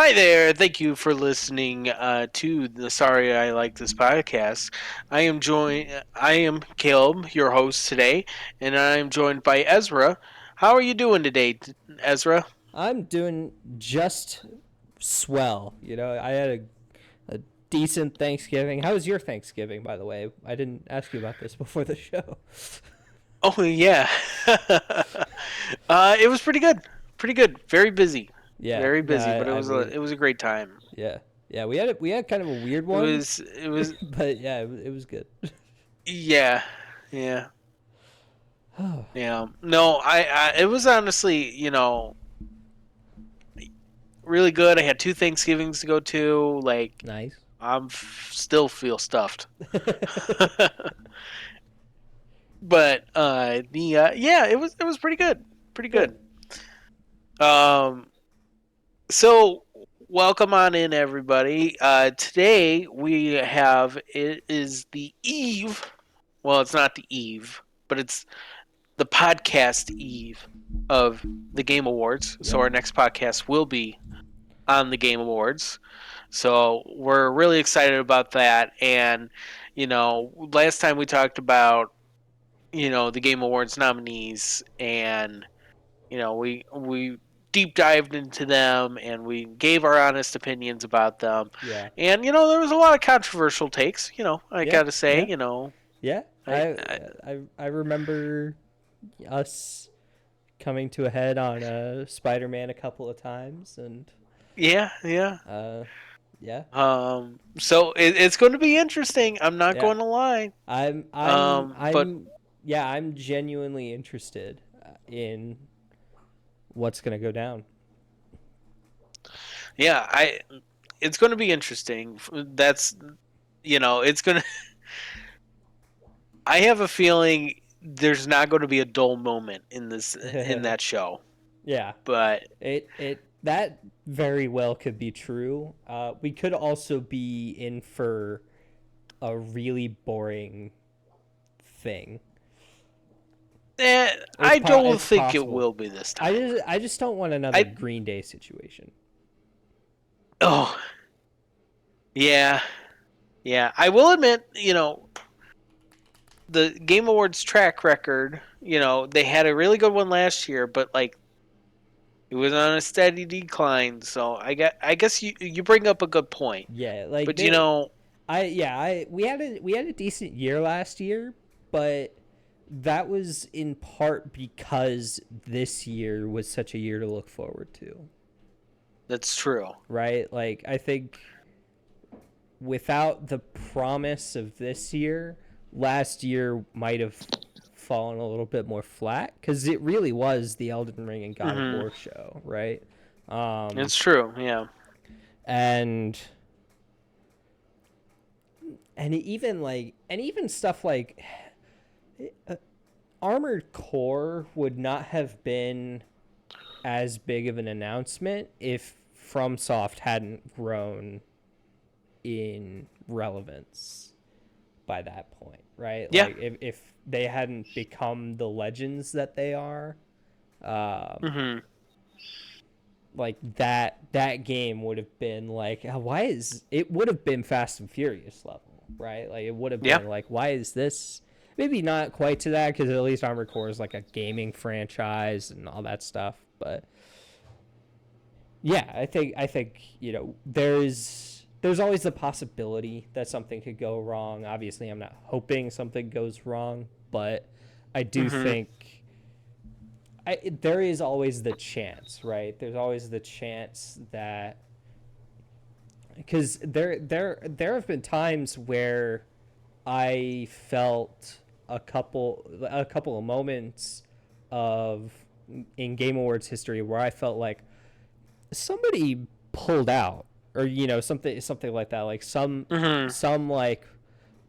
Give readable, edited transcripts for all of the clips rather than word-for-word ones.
Hi there. Thank you for listening to the Sorry I Like This podcast. I am Caleb, your host today, and I am joined by Ezra. How are you doing today, Ezra? I'm doing just swell. I had a decent Thanksgiving. How was your Thanksgiving, by the way? I didn't ask you about this before the show. Oh yeah. It was pretty good. Pretty good. Very busy. Yeah, Very no, busy, but I mean, it was a great time. yeah, yeah. We had kind of a weird one, It was but yeah, it was good. yeah. Yeah. Oh, Yeah. No, it was honestly, really good. I had two Thanksgivings to go to. Like nice. still feel stuffed. But the yeah, it was pretty good. Pretty Good. good. Um so welcome on in everybody. Today we have it is the eve. Well, it's not the eve, but it's the podcast eve of the Game Awards. So Yep. our next podcast will be on the Game Awards. So we're really excited about that. And, last time we talked about, the Game Awards nominees and, we deep dived into them and we gave our honest opinions about them. Yeah. And, there was a lot of controversial takes, I Yeah. gotta say, Yeah. Yeah. I, I I I remember us coming to a head on Spider-Man a couple of times, and yeah, yeah. uh, yeah. So it's going to be interesting. I'm not Yeah. going to lie. I'm I'm But I'm yeah, I'm genuinely interested in what's going to go down. yeah, it's going to be interesting. That's it's going to I have a feeling there's not going to be a dull moment in that show. Yeah. But It that very well could be true. We could also be in for a really boring thing. I don't It's think it possible. will be this I time. just I just don't want another I Green Day situation. oh, yeah. Yeah, I will admit, the Game Awards track record, they had a really good one last year, but like it was on a steady decline. So I guess you bring up a good point. Yeah, like But they I yeah, I we had a decent year last year, but that was in part because this year was such a year to look forward to, that's true. right? Like I think without the promise of this year, last year might have fallen a little bit more flat because it really was the Elden Ring and God of Hmm. War show, right? Um, It's true. Yeah. and and even stuff like Armored Core would not have been as big of an announcement if FromSoft hadn't grown in relevance by that point, right? Yeah. Like if they hadn't become the legends that they are, um, Hmm. like that game would have been like, why is it would have been Fast and Furious level, right? Like it would have Yeah. been like, why is this? Maybe not quite to that because at least Armored Core is like a gaming franchise and all that stuff, but yeah, I think there's always the possibility that something could go wrong. Obviously, I'm not hoping something goes wrong, but I do Hmm. think there is always the chance, right? There's always the chance that because there have been times where I felt a couple of moments of in Game Awards history where I felt like somebody pulled out or something like that, like some Hmm. some like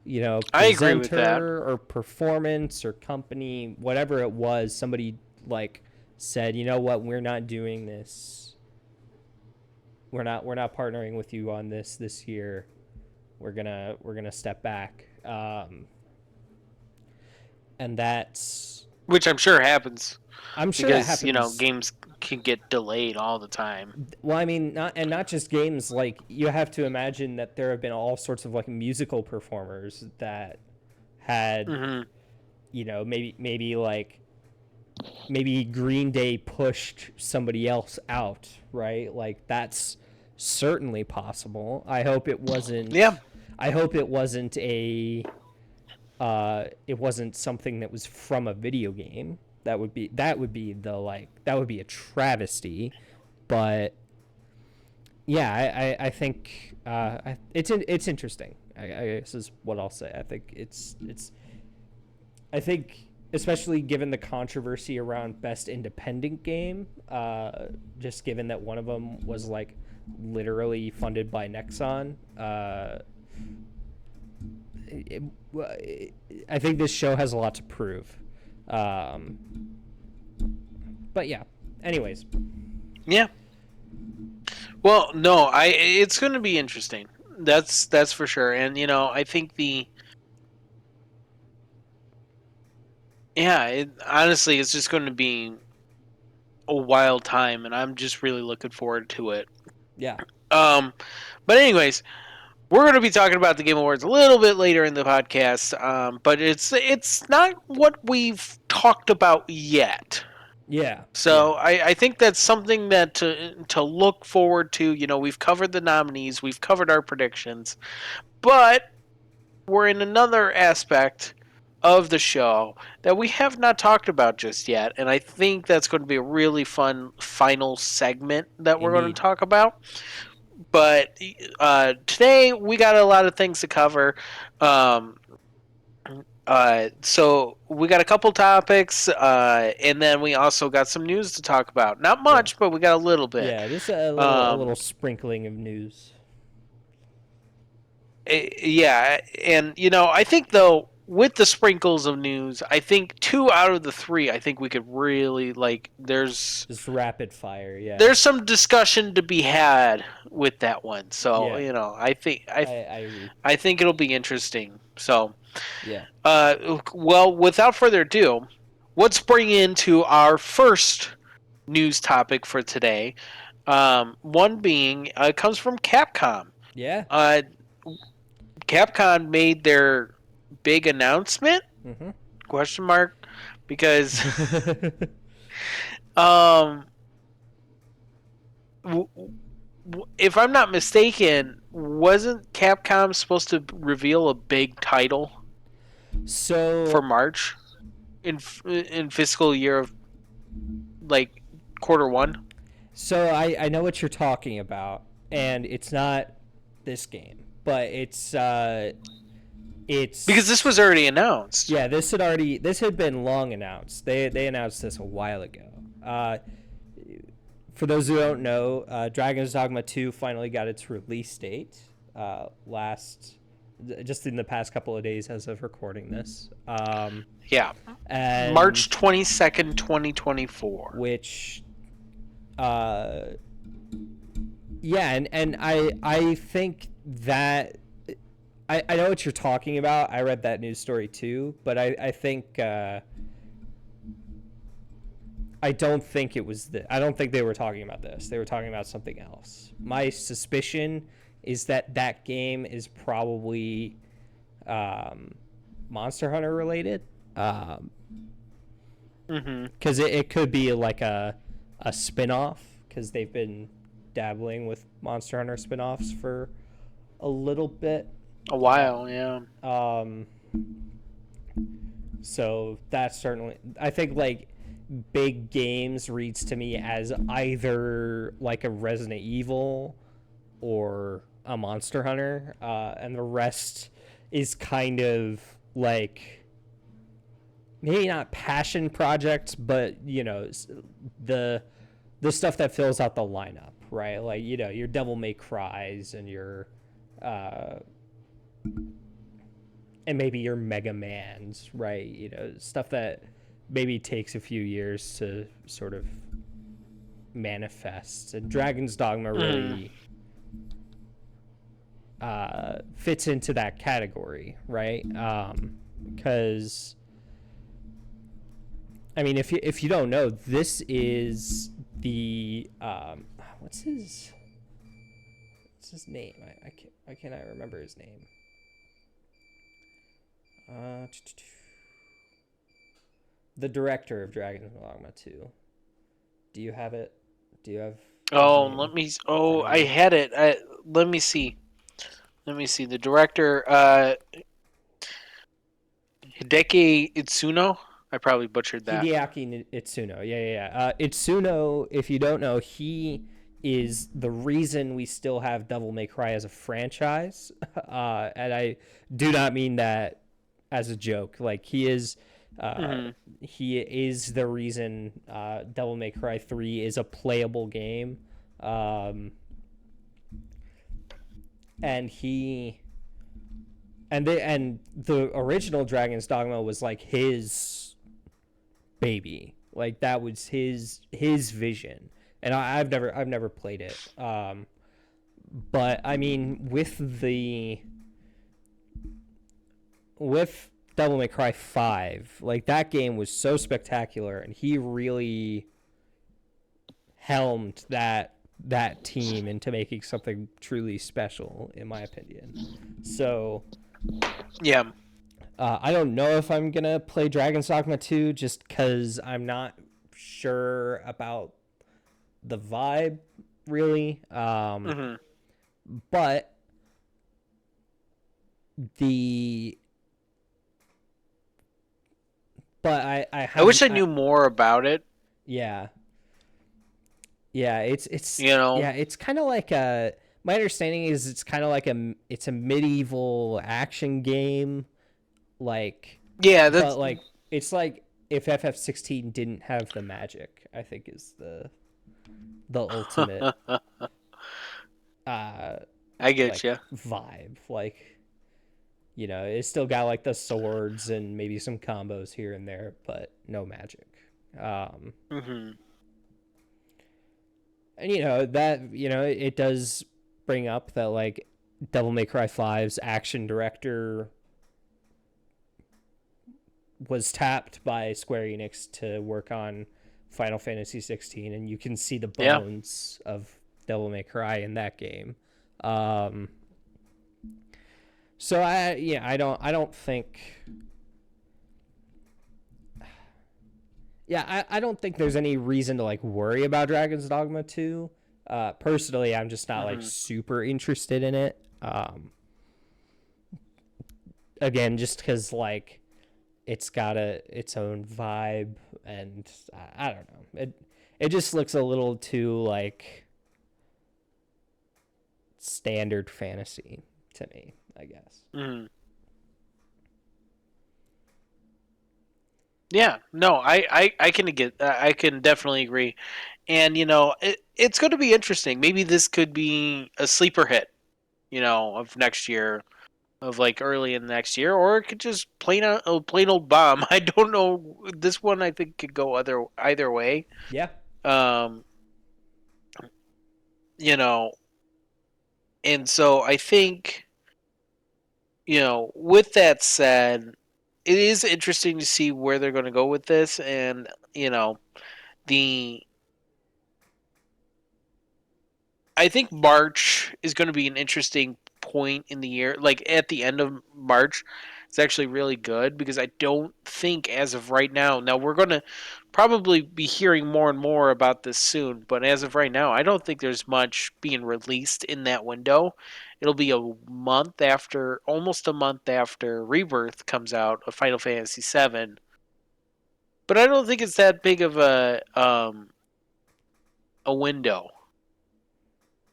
I agree with that. presenter or performance or company, whatever it was, somebody like said, you know what, we're not doing this, we're not partnering with you on this year, we're gonna step back, and that's Which I'm sure happens I'm sure that because happens. games. can get delayed all the time. Well, I mean, not just games. Like, you have to imagine that there have been all sorts of like musical performers that had, Hmm. maybe Green Day pushed somebody else out, right? Like, that's certainly possible. I hope it Yeah. wasn't. I hope it wasn't something that was from a video game. That would be a travesty. But yeah, I think it's interesting. I guess is what I'll say. I think I think especially given the controversy around best independent game, just given that one of them was like literally funded by Nexon. It, I think this show has a lot to prove. Um, but yeah. Anyways, Yeah. Well, no, it's going to be interesting. That's for sure. And I think honestly, it's just going to be a wild time, and I'm just really looking forward to it. yeah, Um, but anyways, we're going to be talking about the Game Awards a little bit later in the podcast. But it's not what we've talked about yet. yeah, So I think that's something that to look forward to. We've covered the nominees, we've covered our predictions, but we're in another aspect of the show that we have not talked about just yet, and I think that's going to be a really fun final segment that we're going to indeed. talk about. But today we got a lot of things to cover. Um, so we got a couple topics, and then we also got some news to talk about. Not Yeah, much, but we got a little bit. yeah. Just a little Um, sprinkling of news. yeah, and I think though with the sprinkles of news, I think 2 out of the 3, I think we could really like. Just rapid fire. Yeah, There's some discussion to be had with that one. So yeah. I think I agree. I think it'll be interesting. So. Yeah, Well, without further ado, let's bring into our first news topic for today. One being comes from Capcom. yeah. Uh, Capcom made their big announcement? Mm-hmm. Question mark? Because um, if I'm not mistaken, wasn't Capcom supposed to reveal a big title for So March in fiscal year of like quarter 1? I know what you're talking about, and it's not this game, but Because this it's was already announced. yeah, this had been long announced. They announced this a while ago. For those who don't know, Dragon's Dogma 2 finally got its release date just in the past couple of days as of recording this. Yeah. And March 22nd, 2024. which yeah, and I think that I know what you're talking about. I read that news story too, but I think I don't think it was I don't think they were talking about this. They were talking about something else. My suspicion is that game is probably Monster Hunter related. Because it could be like a spin-off, because they've been dabbling with Monster Hunter spin-offs for a little bit. A while, yeah. So that's certainly, I think, like, big games reads to me as either like a Resident Evil or a Monster Hunter, and the rest is kind of like maybe not passion projects, but the stuff that fills out the lineup, right? Like, your Devil May Cries and your and maybe your Mega Mans, right? Stuff that maybe takes a few years to sort of manifest. And Dragon's Dogma really fits into that category, right? Because I mean, if you don't know, this is the what's his name? I cannot remember his name. Uh, the director of Dragon's Dogma 2. Do you have it? Do you have his Oh, name in front Oh, of I you? had it. Let me see. Let me see. The director, Hideki Itsuno. I probably butchered that. Hideaki Itsuno. Yeah. Itsuno, if you don't know, he is the reason we still have Devil May Cry as a franchise. And I do not mean that as a joke. Like uh, Hmm. he is the reason Devil May Cry 3 is a playable game. Um, and he and the original Dragon's Dogma was like his baby. Like that was his vision, and I've never played it. But I mean, with Devil May Cry 5, like that game was so spectacular, and he really helmed that team into making something truly special, in my opinion. So Yeah. I don't know if I'm gonna play Dragon's Dogma 2 just because I'm not sure about the vibe really. Hmm. But the but I I have wish I knew more about it. yeah it's You know. yeah it's kind of like a my understanding is it's kind of like it's a medieval action game like Yeah. but That's. like it's like if FF16 didn't have the magic I think is the ultimate uh I get like you. vibe like it's still got like the swords and maybe some combos here and there but no magic um Hmm. and that it does bring up that like Devil May Cry 5's action director was tapped by Square Enix to work on Final Fantasy 16 and you can see the Yeah. bones of Devil May Cry in that game. um so I don't think I don't think there's any reason to like worry about Dragon's Dogma 2. Personally, I'm just not like Hmm. super interested in it. Again, just because like it's got its own vibe, and I don't know. It just looks a little too like standard fantasy to me, I guess. Hmm. Yeah. No. I can get. I can definitely agree. And it's going to be interesting. Maybe this could be a sleeper hit. Of next year, of like early in the next year, or it could just plain old bomb. I don't know. This one I think could go either way. Yeah, Um, you know, and so I think with that said, it is interesting to see where they're going to go with this, and the I think March is going to be an interesting point in the year. Like at the end of March, it's actually really good because I don't think as of right now. Now we're going to probably be hearing more and more about this soon, but as of right now, I don't think there's much being released in that window. It'll be almost a month after Rebirth comes out of Final Fantasy VII. But I don't think it's that big of a window.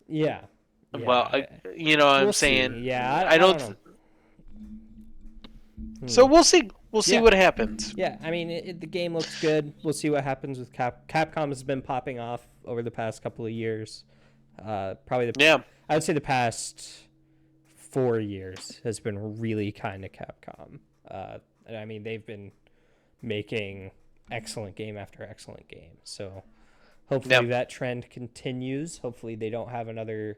yeah, Well, yeah. I'm We'll saying see. Yeah, I I don't don't. know. So Hmm. we'll see. We'll see Yeah, what happens. yeah. I mean, the game looks good. We'll see what happens with Capcom has been popping off over the past couple of years. Probably Yeah. I would say the past 4 years has been really kind of Capcom. And I mean, they've been making excellent game after excellent game. So Yeah. hopefully that trend continues. Hopefully they don't have another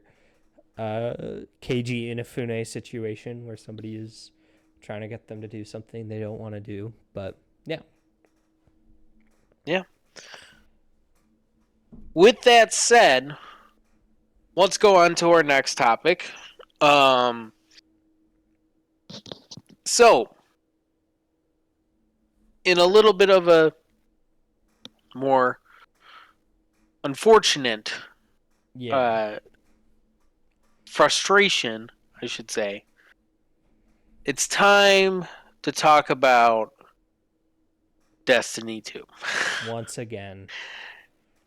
KG Inafune situation where somebody is trying to get them to do something they don't want to do. But yeah. Yeah. With that said, let's go on to our next topic. Um, so, in a little bit of a more unfortunate Yeah. uh, frustration, I should say, it's time to talk about Destiny 2. Once again.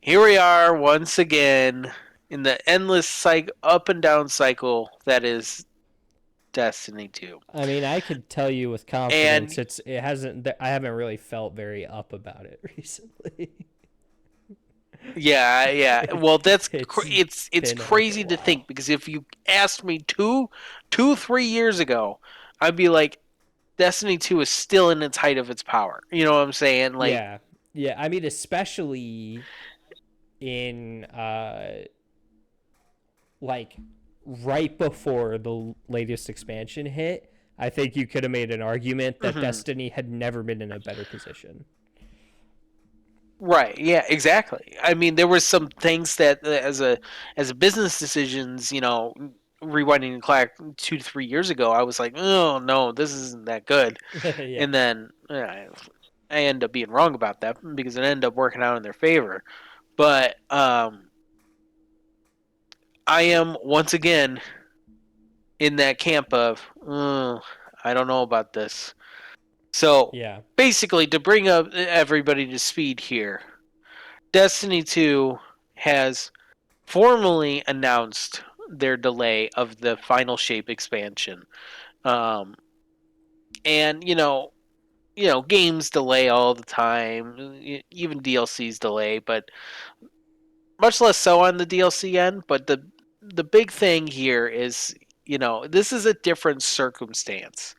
Here we are once again in the endless up and down cycle that is Destiny 2. I mean, I could tell you with confidence, And it hasn't. I haven't really felt very up about it recently. yeah, yeah. Well, It's it's been a little crazy to while. think because if you asked me 3 years ago, I'd be like, Destiny 2 is still in its height of its power. You know what I'm saying? Like, Yeah, yeah. I mean, especially in like right before the latest expansion hit, I think you could have made an argument that mhm. Destiny had never been in a better position. Right. Yeah. Exactly. I mean, there were some things that, as a business decisions, rewinding the clock 2 to 3 years ago, I was like, oh no, this isn't that good. Yeah, And then I end up being wrong about that because it ended up working out in their favor. But I am once again in that camp of, I don't know about this. So yeah, basically, to bring up everybody to speed here, Destiny 2 has formally announced their delay of the final shape expansion. Um, and games delay all the time, even DLCs delay, but much less so on the DLC end. But the big thing here is, this is a different circumstance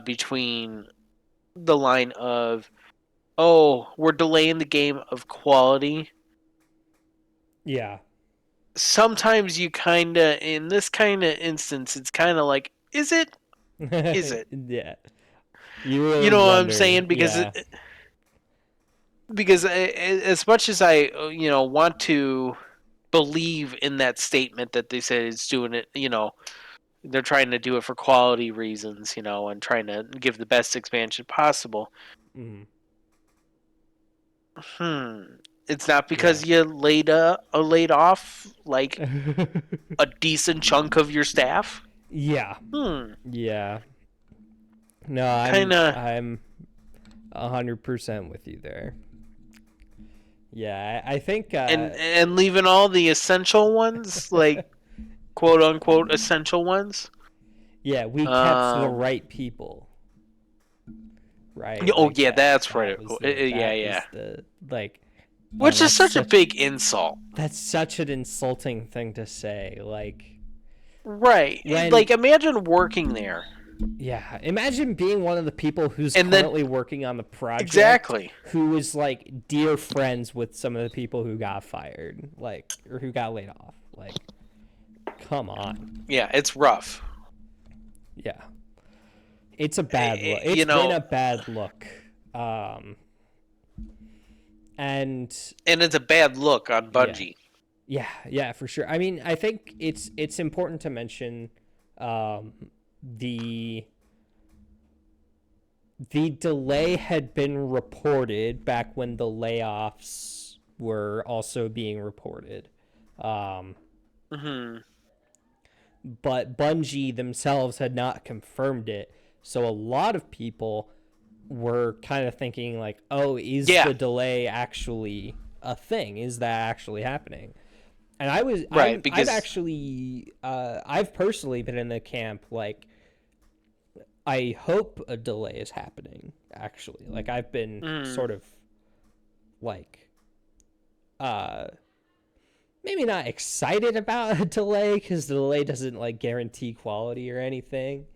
between the line of, oh, we're delaying the game of quality. yeah. Sometimes you kind of, in this kind of instance, it's kind of like, is it? Is it? Yeah. You You really know what I'm wonder. saying? Yeah. Because as much as I want to believe in that statement that they said it's doing it, they're trying to do it for quality reasons, and trying to give the best expansion possible. Mm, Hmm. It's not yeah. because you laid off like a decent chunk of your staff. Yeah. Hmm. Yeah. No, Kind of. I'm 100% with you there. Yeah, I think And leaving all the essential ones, like quote unquote essential ones. yeah, we kept the Um. right people, right? Oh Like yeah, that's right. Yeah, that yeah. was the like man, Which is such a big insult. that's such an insulting thing to say. Like Right. when Like imagine working there yeah, imagine being one of the people who's and then currently working on the project exactly. who is like dear friends with some of the people who got fired, like or who got laid off. Like come on. Yeah, it's rough. Yeah. It's a bad look. You It's been know, a bad look. Um and and it's a bad look on yeah. Bungie. Yeah, yeah, for sure. I mean, I think it's important to mention um the the delay had been reported back when the layoffs were also being reported. Um, Hmm. but Bungie themselves had not confirmed it. So a lot of people were kind of thinking like, "Oh, is Yeah. the delay actually a thing? Is that actually happening?" And Right. I've Because actually I've personally been in the camp like I hope a delay is happening actually. Like I've been mm, sort of like uh maybe not excited about a delay cuz the delay doesn't like guarantee quality or anything.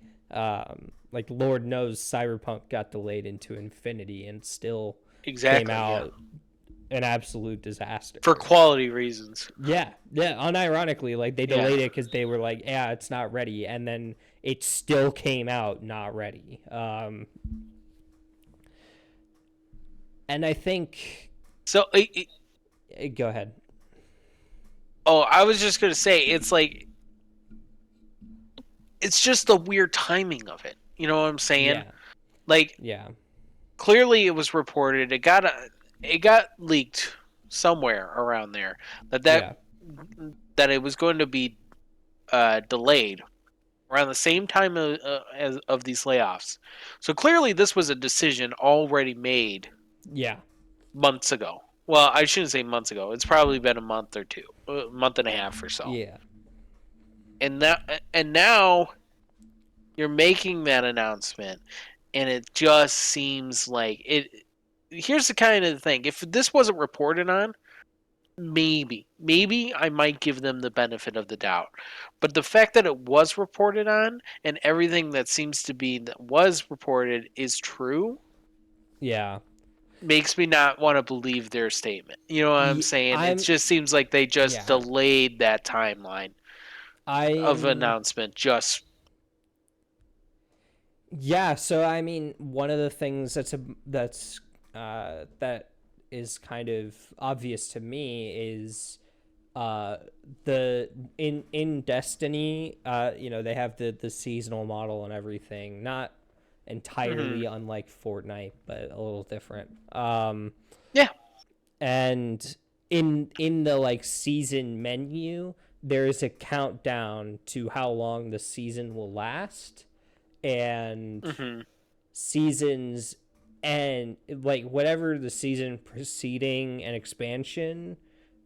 Like Lord knows Cyberpunk got delayed into infinity and still came exactly. Yeah. out an absolute disaster. For quality reasons. Yeah, yeah. Unironically, like they Yeah. delayed it because they were like, "Yeah, it's not ready," and then it still came out not ready. And I think, So go ahead. Oh, I was just gonna say it's like it's just the weird timing of it. You know what I'm saying? Yeah, Like yeah, clearly it was reported. It got leaked somewhere around there that yeah, that it was going to be delayed around the same time as of these layoffs. So clearly this was a decision already made yeah, months ago. Well, I shouldn't say months ago. It's probably been a month or two, a month and a half or so. yeah, And now you're making that announcement, and it just seems like it. Here's the kind of thing: if this wasn't reported on, maybe I might give them the benefit of the doubt. But the fact that it was reported on and everything that seems to be that was reported is true yeah. makes me not want to believe their statement. You know what I'm saying? It I'm just seems like they just yeah. delayed that timeline of I'm announcement just Yeah, so I mean, one of the things that is kind of obvious to me is uh the in Destiny, they have the seasonal model and everything, not mhm. entirely unlike Fortnite, but a little different. Yeah. And in the like season menu, there is a countdown to how long the season will last, and Mhm. seasons and like whatever the season preceding an expansion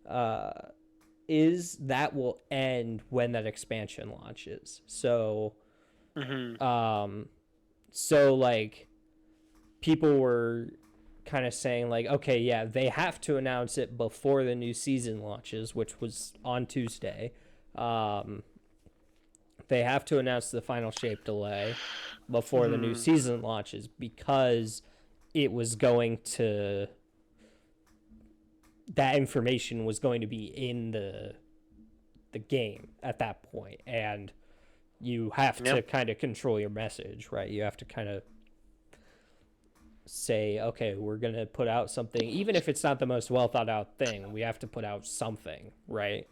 uh is, that will end when that expansion launches. Mhm. Um so like people were kind of saying like, okay, yeah, they have to announce it before the new season launches, which was on Tuesday. um they have to announce the final shape delay before the new Mhm. season launches, because it was going to that information was going to be in the game at that point, and you have Yeah. to kind of control your message, right? You have to kind of say, okay, we're going to put out something, even if it's not the most well thought out thing, we have to put out something, right?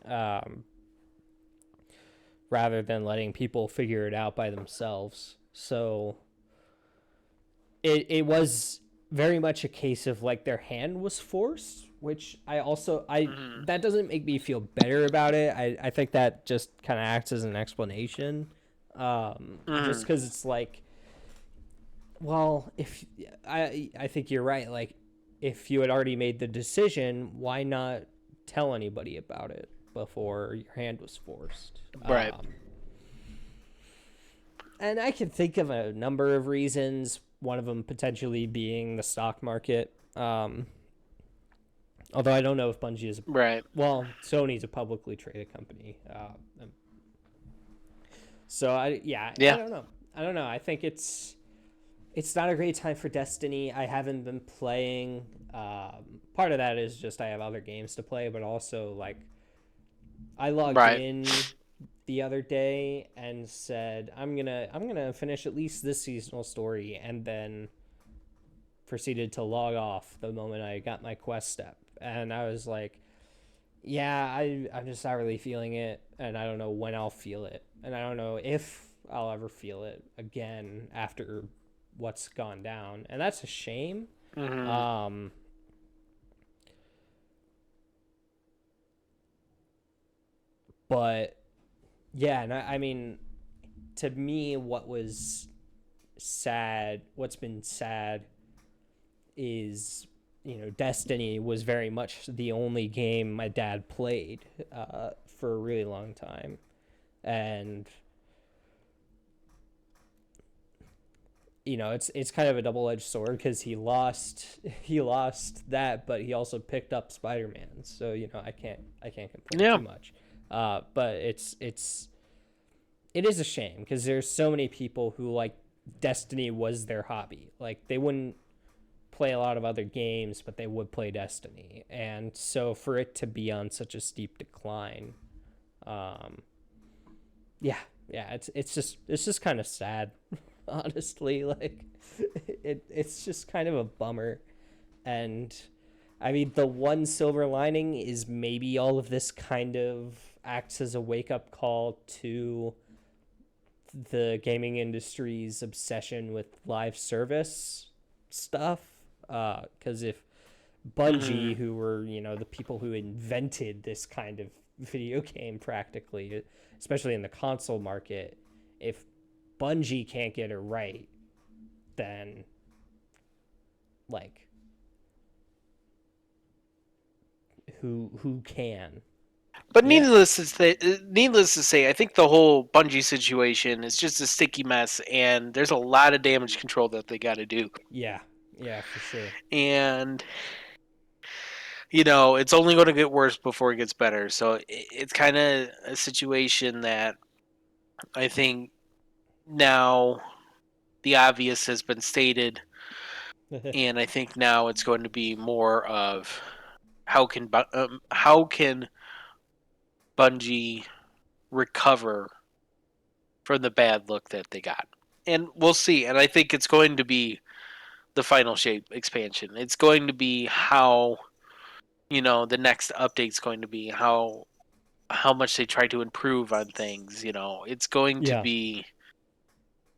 Rather than letting people figure it out by themselves. So it was very much a case of like their hand was forced, which I Mhm. that doesn't make me feel better about it. I think that just kind of acts as an explanation, just Mhm. because it's like, well, if I think you're right, like if you had already made the decision, why not tell anybody about it before your hand was forced? Right. And I can think of a number of reasons. One of them potentially being the stock market. Although I don't know if Bungie is, Right. well, Sony's a publicly traded company. So I Yeah. don't know. I don't know. I think it's not a great time for Destiny. I haven't been playing. Part of that is just I have other games to play, but also like I logged Right. in the other day and said I'm gonna finish at least this seasonal story, and then proceeded to log off the moment I got my quest step. And I was like, yeah, I'm just not really feeling it, and I don't know when I'll feel it, and I don't know if I'll ever feel it again after what's gone down, and that's a shame. Mhm. Um, but yeah, and I mean, to me, what's been sad is, Destiny was very much the only game my dad played for a really long time, and it's kind of a double edged sword because he lost that, but he also picked up Spider-Man, so I can't complain Yeah. too much. But it is a shame because there's so many people who like Destiny was their hobby. Like they wouldn't play a lot of other games, but they would play Destiny, and so for it to be on such a steep decline, um, yeah, yeah, it's just kind of sad, honestly. Like it's just kind of a bummer, and I mean, the one silver lining is maybe all of this kind of acts as a wake up call to the gaming industry's obsession with live service stuff. Because if Hmm. Bungie, who were, the people who invented this kind of video game practically, especially in the console market, if Bungie can't get it right, then like who can? But Yeah. needless to say, I think the whole Bungie situation is just a sticky mess, and there's a lot of damage control that they got to do. Yeah. Yeah, for sure. And it's only going to get worse before it gets better. So it's kind of a situation that I think now the obvious has been stated, and I think now it's going to be more of how can Bungie recover from the bad look that they got, and we'll see. And I think it's going to be the final shape expansion. It's going to be how the next update's going to be how much they try to improve on things. It's going to Yeah. be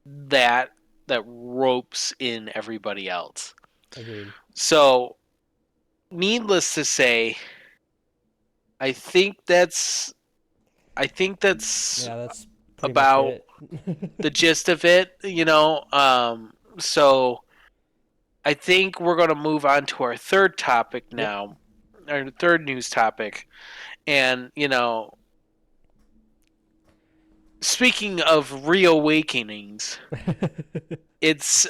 that that ropes in everybody else. Agreed. So, needless to say, I think that's I think that's Yeah, that's pretty much about it. the gist of it. So I think we're going to move on to our third topic Yep. now, our third news topic, and speaking of reawakenings, it's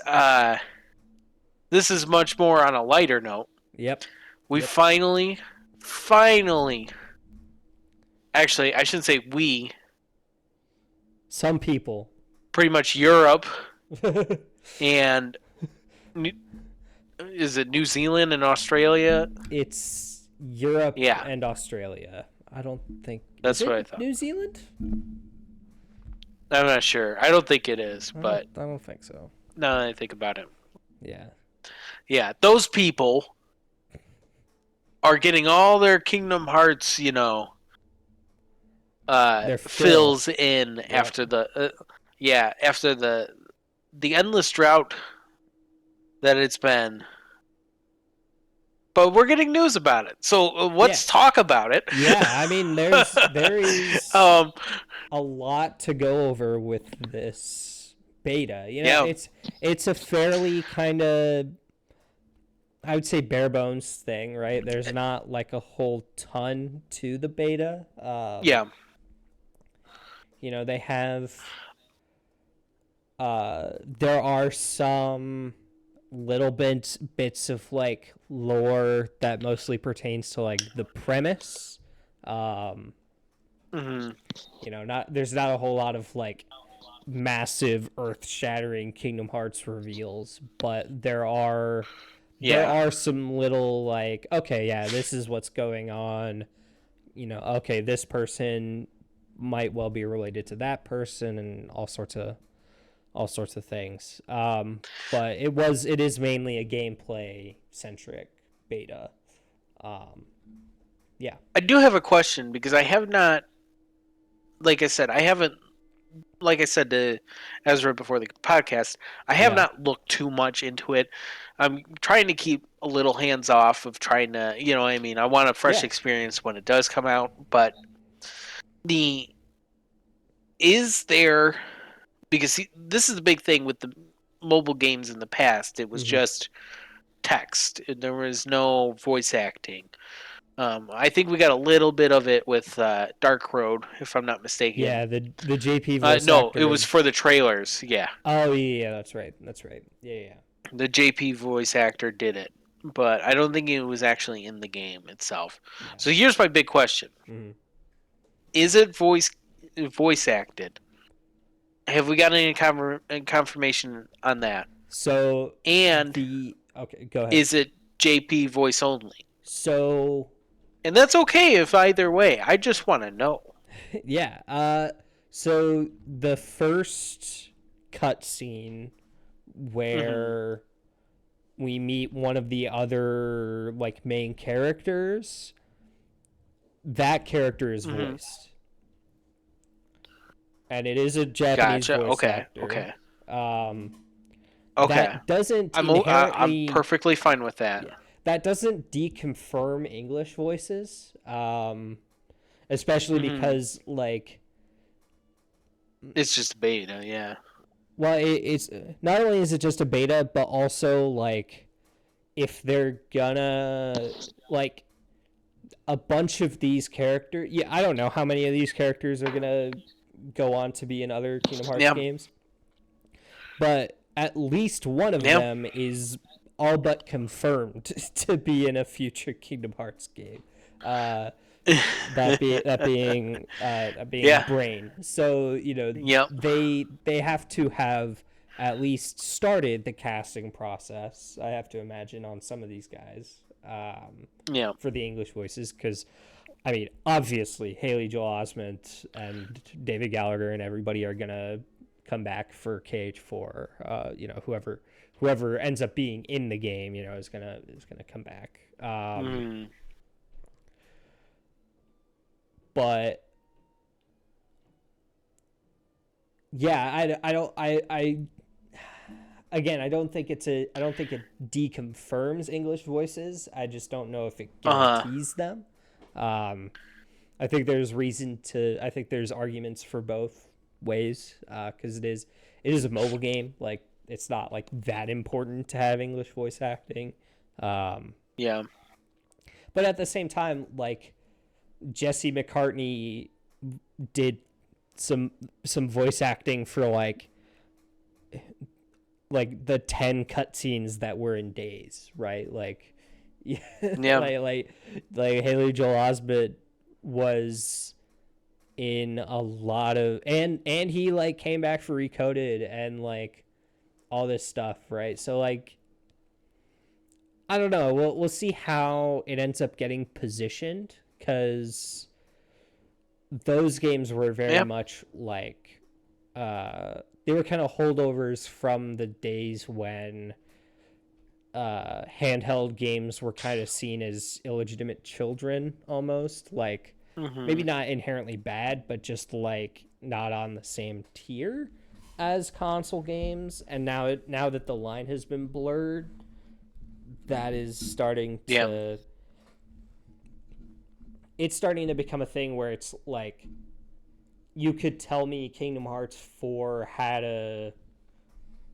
this is much more on a lighter note. Yep. We Yep. finally, actually, I shouldn't say we, Some people. pretty much Europe and is it New Zealand and Australia? It's Europe Yeah, and Australia. I don't think is that's what I it thought. New Zealand? I'm not sure. I don't think it is, I don't but I don't think so. now that I think about it, Yeah. yeah, those people are getting all their Kingdom Hearts, Their fill. fills in Yep. after the endless drought that it's been. But we're getting news about it, so Yeah. let's talk about it. Yeah, I mean there is um, a lot to go over with this beta. yeah, It's a fairly kind of, I would say, bare bones thing, right? There's not like a whole ton to the beta. yeah, They have there are some little bits of like lore that mostly pertains to like the premise. Um, hmm not there's not a whole lot of like massive earth-shattering Kingdom Hearts reveals, but there yeah, are some little like, okay, yeah, this is what's going on. Okay, this person might well be related to that person, and all sorts of things. But it is mainly a gameplay centric beta. Um, yeah, I do have a question because I have not, like I said, I haven't, like I said to Ezra before the podcast, I have yeah, not looked too much into it. I'm trying to keep a little hands off of trying to, what I mean. I want a fresh yeah. experience when it does come out, but the is there because this is the big thing with the mobile games in the past. It was hmm just text. There was no voice acting. I think we got a little bit of it with Dark Road, if I'm not mistaken. Yeah, the JP voice No, it actor. was for the trailers. Yeah, Oh yeah, that's right. That's right. Yeah, yeah. the JP voice actor did it, but I don't think it was actually in the game itself. Yeah. So here's my big question: hmm is it voice acted? Have we got any confirmation on that? So And okay, go ahead. is it JP voice only? So And that's okay if either way. I just want to know. yeah, so the first cutscene Hmm. where we meet one of the other like main characters, that character is Hmm. voiced, and it is a Japanese Gotcha. voice Okay. actor. Okay. Um, Okay. that doesn't I'm inherently, perfectly fine with that. yeah, that doesn't deconfirm English voices, especially Hmm. because like, It's just beta. Yeah. well, it's not only is it just a beta, but also like if they're gonna like a bunch of these characters, yeah, I don't know how many of these characters are gonna go on to be in other Kingdom Hearts Yeah. games, but at least one of Yeah. them is all but confirmed to be in a future Kingdom Hearts game. Uh, that being Yeah. Brain. So Yep. they have to have at least started the casting process. I have to imagine on some of these guys Yeah. for the English voices because. I mean, obviously, Haley Joel Osment and David Gallagher and everybody are gonna come back for KH4. Whoever ends up being in the game, is gonna come back. Mm. But yeah, I again, I don't think it deconfirms English voices. I just don't know if it Uh huh. guarantees them. Um, I think there's arguments for both ways because it is a mobile game. Like it's not like that important to have English voice acting. Um, Yeah. but at the same time, like Jesse McCartney did some some voice acting for like the 10 cutscenes that were in Days, right? Like, yeah, Yeah. like Haley Joel Osment was in a lot of and he like came back for Recoded and like all this stuff, right? So like I don't know. We'll see how it ends up getting positioned because those games were very Yeah. much like they were kind of holdovers from the days when handheld games were kind of seen as illegitimate children almost like maybe Hmm. not inherently bad but just like not on the same tier as console games and now that the line has been blurred that is starting Yeah. to it's starting to become a thing where it's like you could tell me Kingdom Hearts 4 had a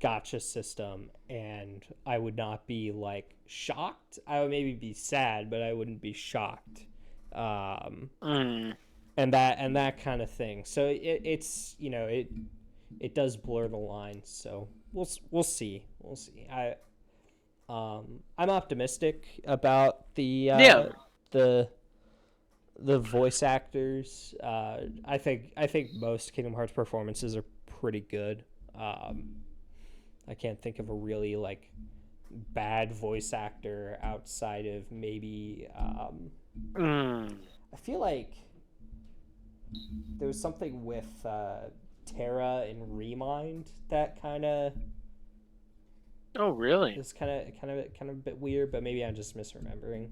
gotcha system and I would not be like shocked. I would maybe be sad, but I wouldn't be shocked. Um, Mm. and that kind of thing. So it's it does blur the lines. So we'll see. We'll see. I'm optimistic about Yeah. the the voice actors. I think most Kingdom Hearts performances are pretty good. I can't think of a really like bad voice actor outside of maybe. Mm. I feel like there was something with Terra and Remind that kind of Oh, really? is kind of a bit weird, but maybe I'm just misremembering.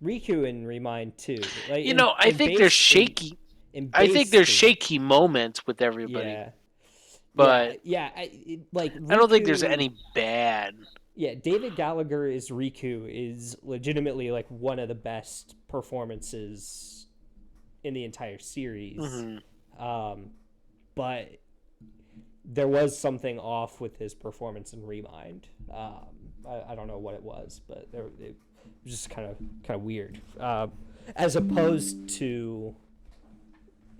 Riku and Remind too, like You know, I think there's shaky. in I think base there's three. shaky moments with everybody, Yeah, but like I don't think there's Riku. any bad. Yeah, David Gallagher is Riku is legitimately like one of the best performances in the entire series. Hmm. Um, but there was something off with his performance in Remind. I don't know what it was, but it was just kind of weird. As opposed to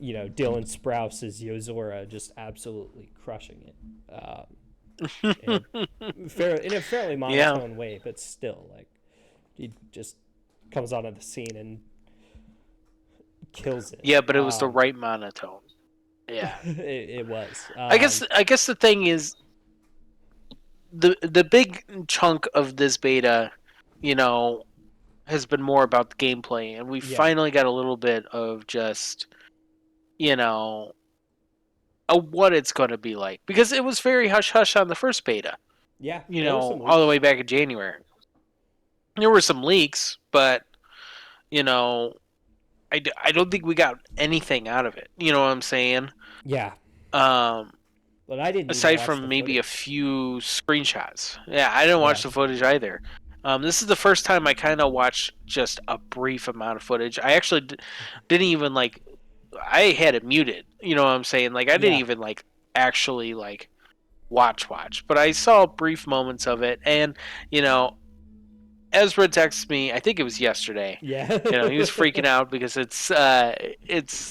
Dylan Sprouse's Yozora just absolutely crushing it. In in a fairly Yeah. monotone way, but still, like he just comes onto the scene and kills it. Yeah, but it was the right monotone. Yeah. It was. I guess the thing is the big chunk of this beta, you know, has been more about the gameplay, and we Yeah, finally got a little bit of just, you know, what it's going to be like, because it was very hush hush on the first beta. Yeah, You there were know, some all the way leaks. back in January, there were some leaks, but you know, I don't think we got anything out of it. You know what I'm saying? Yeah, Um, but I didn't even Aside watch the from maybe a footage. few screenshots. Yeah, I didn't Yeah, watch the footage either. This is the first time I kind of watched just a brief amount of footage. I actually didn't even like. I had it muted. You know what I'm saying? Like I didn't yeah, even like actually like watch, but I saw brief moments of it, and you know, Ezra texted me. I think it was yesterday. yeah. You know, he was freaking out because it's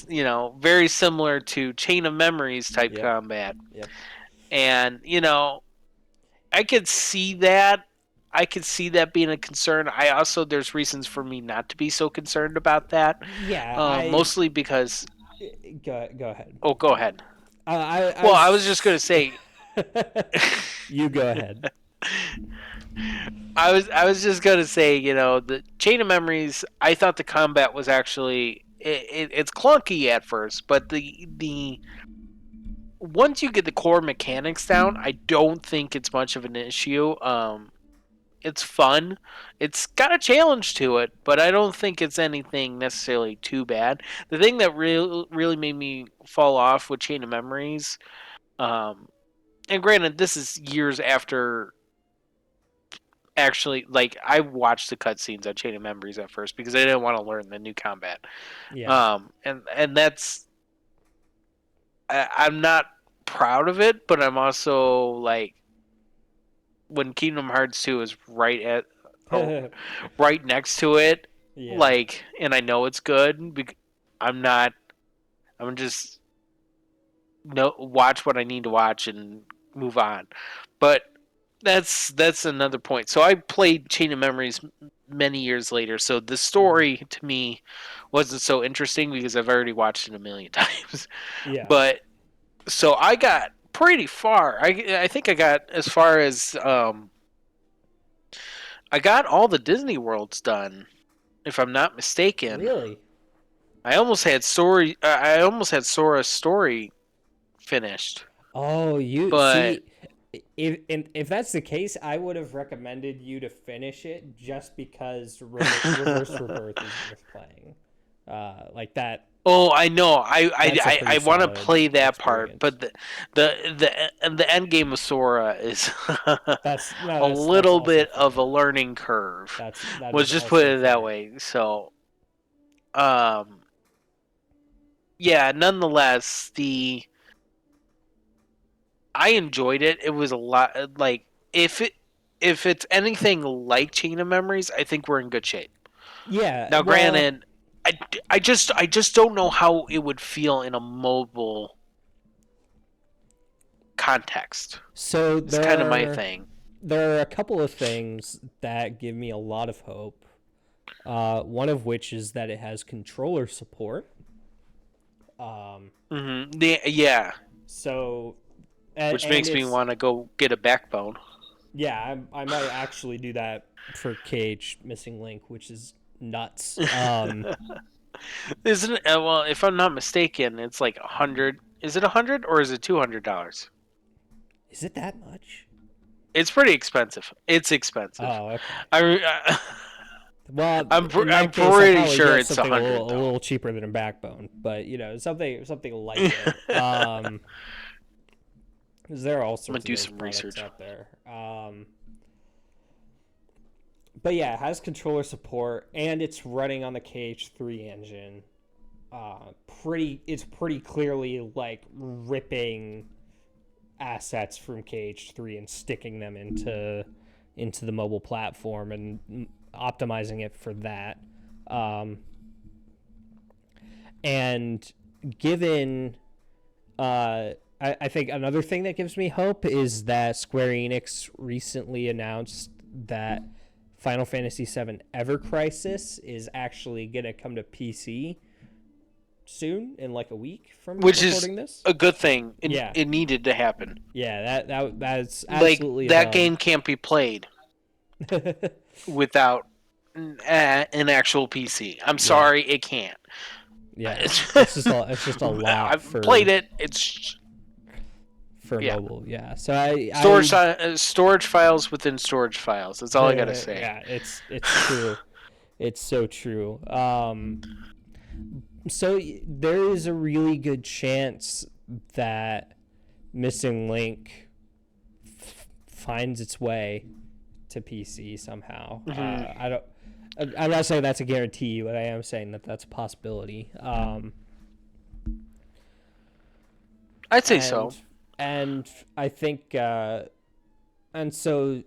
you know very similar to Chain of Memories type Yep, combat, yep. and you know I could see that. I could see that being a concern. I also there's reasons for me not to be so concerned about that. Yeah, I Mostly because go ahead. oh, go ahead. I Well, I was just gonna was. say. You go ahead. I was just gonna say, you know, the Chain of Memories. I thought the combat was actually it's clunky at first, but the once you get the core mechanics down, I don't think it's much of an issue. It's fun. It's got a challenge to it, but I don't think it's anything necessarily too bad. The thing that really made me fall off with Chain of Memories, and granted, this is years after actually like I watched the cutscenes on Chain of Memories at first because I didn't want to learn the new combat. Yeah. And that's I'm not proud of it, but I'm also like when Kingdom Hearts 2 is uh, right next to it, Yeah. like, and I know it's good. I'm not. I'm just no watch what I need to watch and move on. But that's another point. So I played Chain of Memories many years later. So the Mhm. story to me wasn't so interesting because I've already watched it a million times. Yeah. But so I got pretty far. I think I got as far as I got all the Disney worlds done, if I'm not mistaken. Really? I almost had Sora's story finished, Oh, you but see, if that's the case, I would have recommended you to finish it just because Reverse Rebirth is worth playing. Like that. oh, I know. I That's a I, pretty I want to solid play that part, experience. but the end game of Sora is That's no, a that's little also bit of a fair. learning curve. That Let's is just put also it that fair. way. So, um, yeah. Nonetheless, the I enjoyed it. It was a lot like if it's anything like Chain of Memories, I think we're in good shape. Yeah. Now, Well, granted, I just don't know how it would feel in a mobile context. so It's kind of my thing. there are a couple of things that give me a lot of hope. One of which is that it has controller support. Um, Yeah, so which and makes me it's want to go get a backbone. yeah, I might actually do that for Cage Missing Link, which is nuts. Isn't it? Well, if I'm not mistaken, it's like 100. Is it 100 or is it $200? Is it that much? It's pretty expensive. It's expensive. Oh, okay. I, Well, I'm in I'm that case, I'll pretty probably sure get it's something 100 a though. little cheaper than a backbone, but something like it. Because there are all I'm gonna sorts of do those some products research. out there. But yeah, it has controller support and it's running on the KH3 engine. It's pretty clearly like ripping assets from KH3 and sticking them into the mobile platform and optimizing it for that. Um, and given I think another thing that gives me hope is that Square Enix recently announced that Final Fantasy VII Ever Crisis is actually going to come to PC soon, in like a week from Which is recording this. a good thing. It, Yeah, it needed to happen. yeah, that's Like absolutely a that bug. game can't be played without an actual PC. I'm Yeah, sorry, it can't. yeah. It's just a lot I've for played it. It's for Yeah. mobile. Yeah. So I Storage files within storage files. That's all I gotta say. yeah, it's true. It's so true. So there is a really good chance that Missing Link finds its way to PC somehow. Hmm. I don't. I'm not saying that's a guarantee, but I am saying that that's a possibility. I'd say so. And I think, and so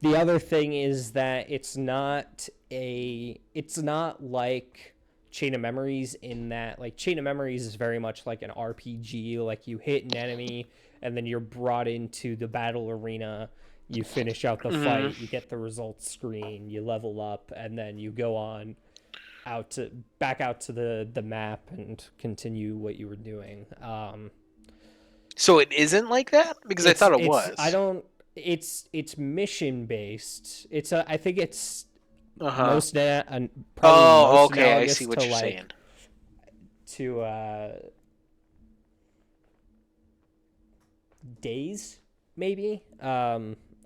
the other thing is that it's not like Chain of Memories, in that like Chain of Memories is very much like an RPG. Like you hit an enemy and then you're brought into the battle arena, you finish out the Hmm. fight, you get the results screen, you level up, and then you go on back out to the map and continue what you were doing. So it isn't like that because I thought it It's I was. don't it's mission based. I think it's Uh huh. probably Oh, most okay. I see analogous what to you're saying. to Days, maybe.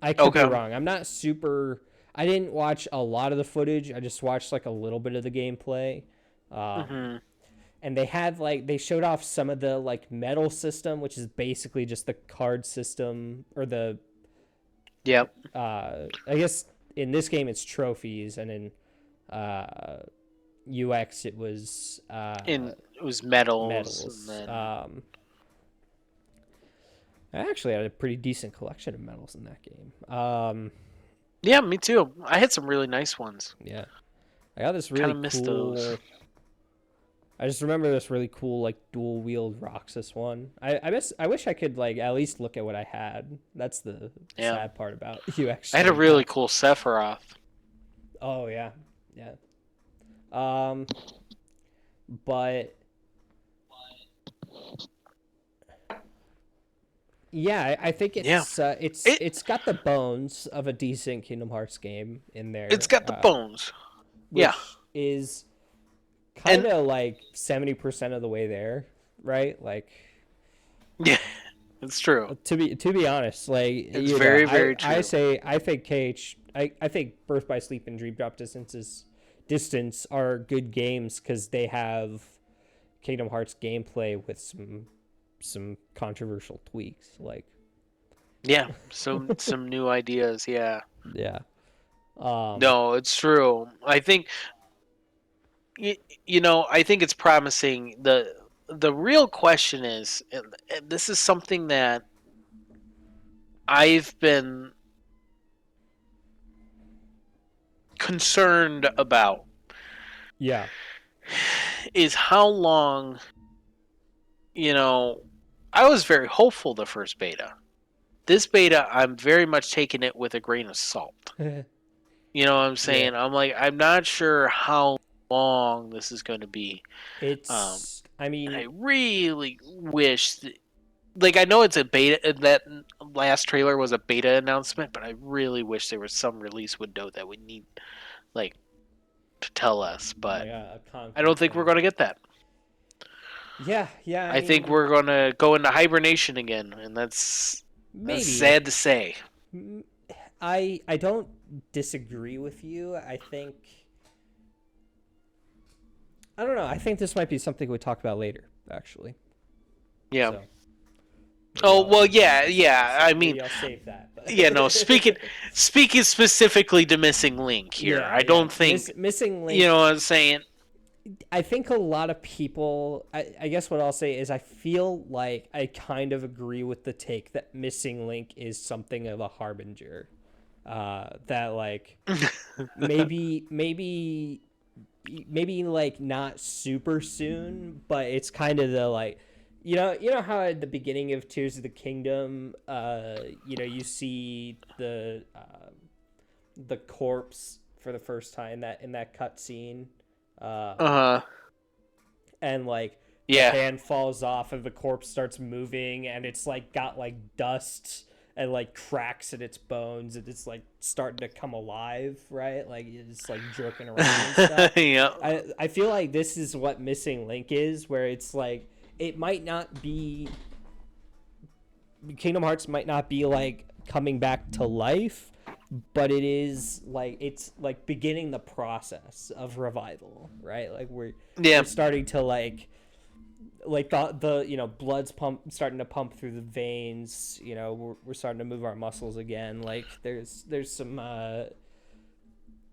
I could be Okay. wrong. I'm not super. I didn't watch a lot of the footage. I just watched like a little bit of the gameplay. Um, Hmm. and they had like they showed off some of the like medal system, which is basically just the card system, or the Yep. I guess in this game it's trophies, and in uh, UX it was It was medals, and medals. then I actually had a pretty decent collection of medals in that game. yeah, me too. I had some really nice ones. Yeah, I got this Kind really of missed those. cool. I just remember this really cool like dual wield Roxas one. I wish I could like at least look at what I had. That's the Yeah, sad part about you I had a actually really got. cool Sephiroth. Oh yeah, yeah. Um, but yeah, I think Yeah, it it's got the bones of a decent Kingdom Hearts game in it's there, got the bones. Yeah, which is kind and of like 70% of the way there, right? Like yeah, it's true. to be honest, like It's very very I true. say I think I think Birth by Sleep and Dream Drop Distance are good games because they have Kingdom Hearts gameplay with some controversial tweaks. Like Yeah, some new ideas. Yeah, yeah, um, no, it's true. I think you, I think it's promising. The real question is, and this is something that I've been concerned about, yeah, is how long, I was very hopeful the first beta. This beta, I'm very much taking it with a grain of salt. You know what I'm yeah. saying? I'm like, I'm not sure how long this is going to be. I And mean, I really wish that, like, I know it's a beta. That last trailer was a beta announcement, but I really wish there was some release window that we need, like, to tell us. But like a I concrete don't think we're thing. going to get that. Yeah, yeah. I I think mean, we're going to go into hibernation again, and that's maybe. sad to say. I don't disagree with you. I don't know. I think this might be something we talk about later, actually. Yeah. So maybe Oh I'll well, yeah, yeah. I mean, maybe I'll save that. yeah. No, speaking But speaking specifically to Missing Link here, yeah, I yeah. don't think Missing you know Link. what I'm saying. I think a lot of people. I guess what I'll say is I feel like I kind of agree with the take that Missing Link is something of a harbinger. That like maybe maybe like not super soon, but it's kind of the like you know how at the beginning of Tears of the Kingdom, you see the corpse for the first time that in that cutscene, Uh huh. and like the Yeah. hand falls off and the corpse starts moving and it's like got like dust and like cracks in its bones and it's like starting to come alive, right? Like it's like jerking around and stuff. Yeah. I feel like this is what Missing Link is, where it's like it might not be Kingdom Hearts might not be like coming back to life, but it is like it's like beginning the process of revival, right? Like Yeah. we're starting to like the blood's starting to pump through the veins. We're starting to move our muscles again. Like there's some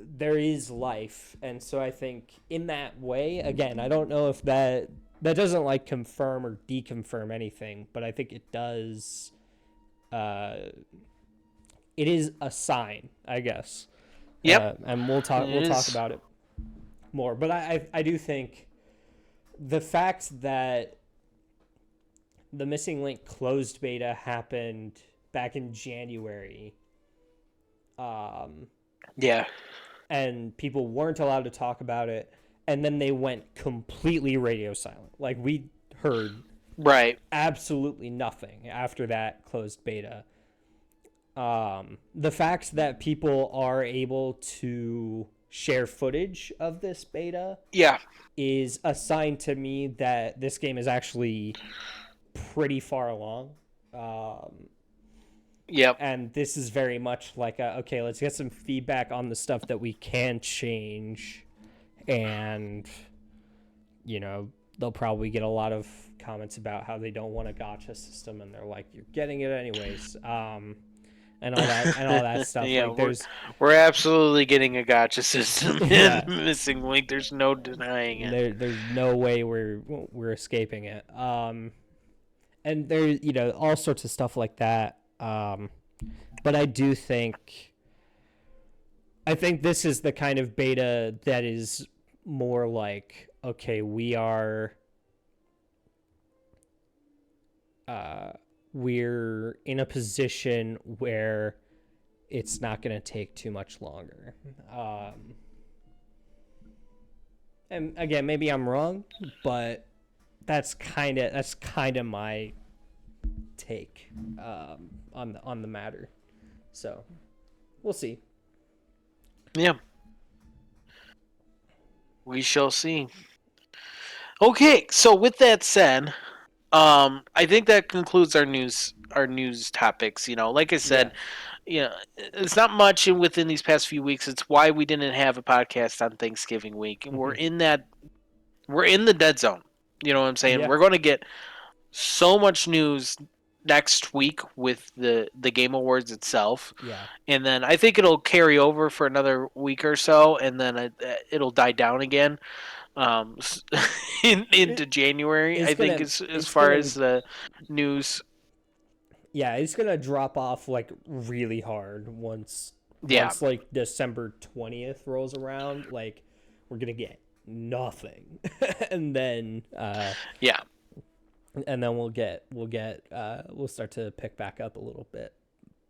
there is life, and so I think in that way, again, I don't know if that doesn't like confirm or deconfirm anything, but I think it does. It is a sign, I guess, Yep. and we'll talk It is. about it more. But I do think the fact that the Missing Link closed beta happened back in January, um, Yeah. and people weren't allowed to talk about it, and then they went completely radio silent. Like we heard Right. absolutely nothing after that closed beta. The fact that people are able to share footage of this beta Yeah. is a sign to me that this game is actually pretty far along. Yep. And this is very much like okay, let's get some feedback on the stuff that we can change, and they'll probably get a lot of comments about how they don't want a gotcha system, and they're like, you're getting it anyways, and all that stuff. Yeah, Like there's we're absolutely getting a gotcha system in yeah, Missing Link. There's no denying it. there's no way we're escaping it. And there all sorts of stuff like that. But I think this is the kind of beta that is more like, okay, we're in a position where it's not going to take too much longer. And again, maybe I'm wrong, but that's kind of my take on the matter. So we'll see. Yeah, we shall see. Okay, so with that said, I think that concludes our news topics. Like I said, it's not much within these past few weeks. It's why we didn't have a podcast on Thanksgiving week. We're in the dead zone. You know what I'm saying? Yeah. We're going to get so much news next week with the Game Awards itself, Yeah. and then I think it'll carry over for another week or so, and then it'll die down again um, into January. It's I think gonna as it's far gonna as the news, yeah, it's gonna drop off like really hard yeah, once like December 20th rolls around. Like we're gonna get nothing, and then yeah, we'll start to pick back up a little bit,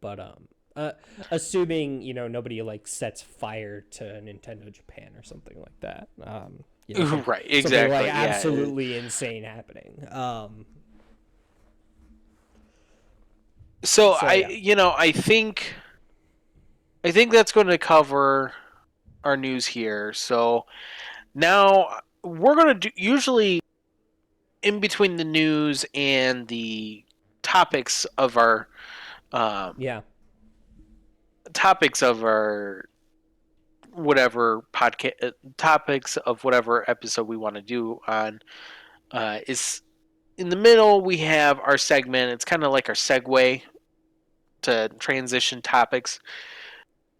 but assuming nobody like sets fire to Nintendo Japan or something like that. right, Something exactly, like yeah. absolutely insane happening. So Yeah. I think that's going to cover our news here. So now we're going to do usually in between the news and the topics of our um, Yeah. topics of our whatever podcast topics of whatever episode we want to do on is in the middle we have our segment. It's kind of like our segue to transition topics.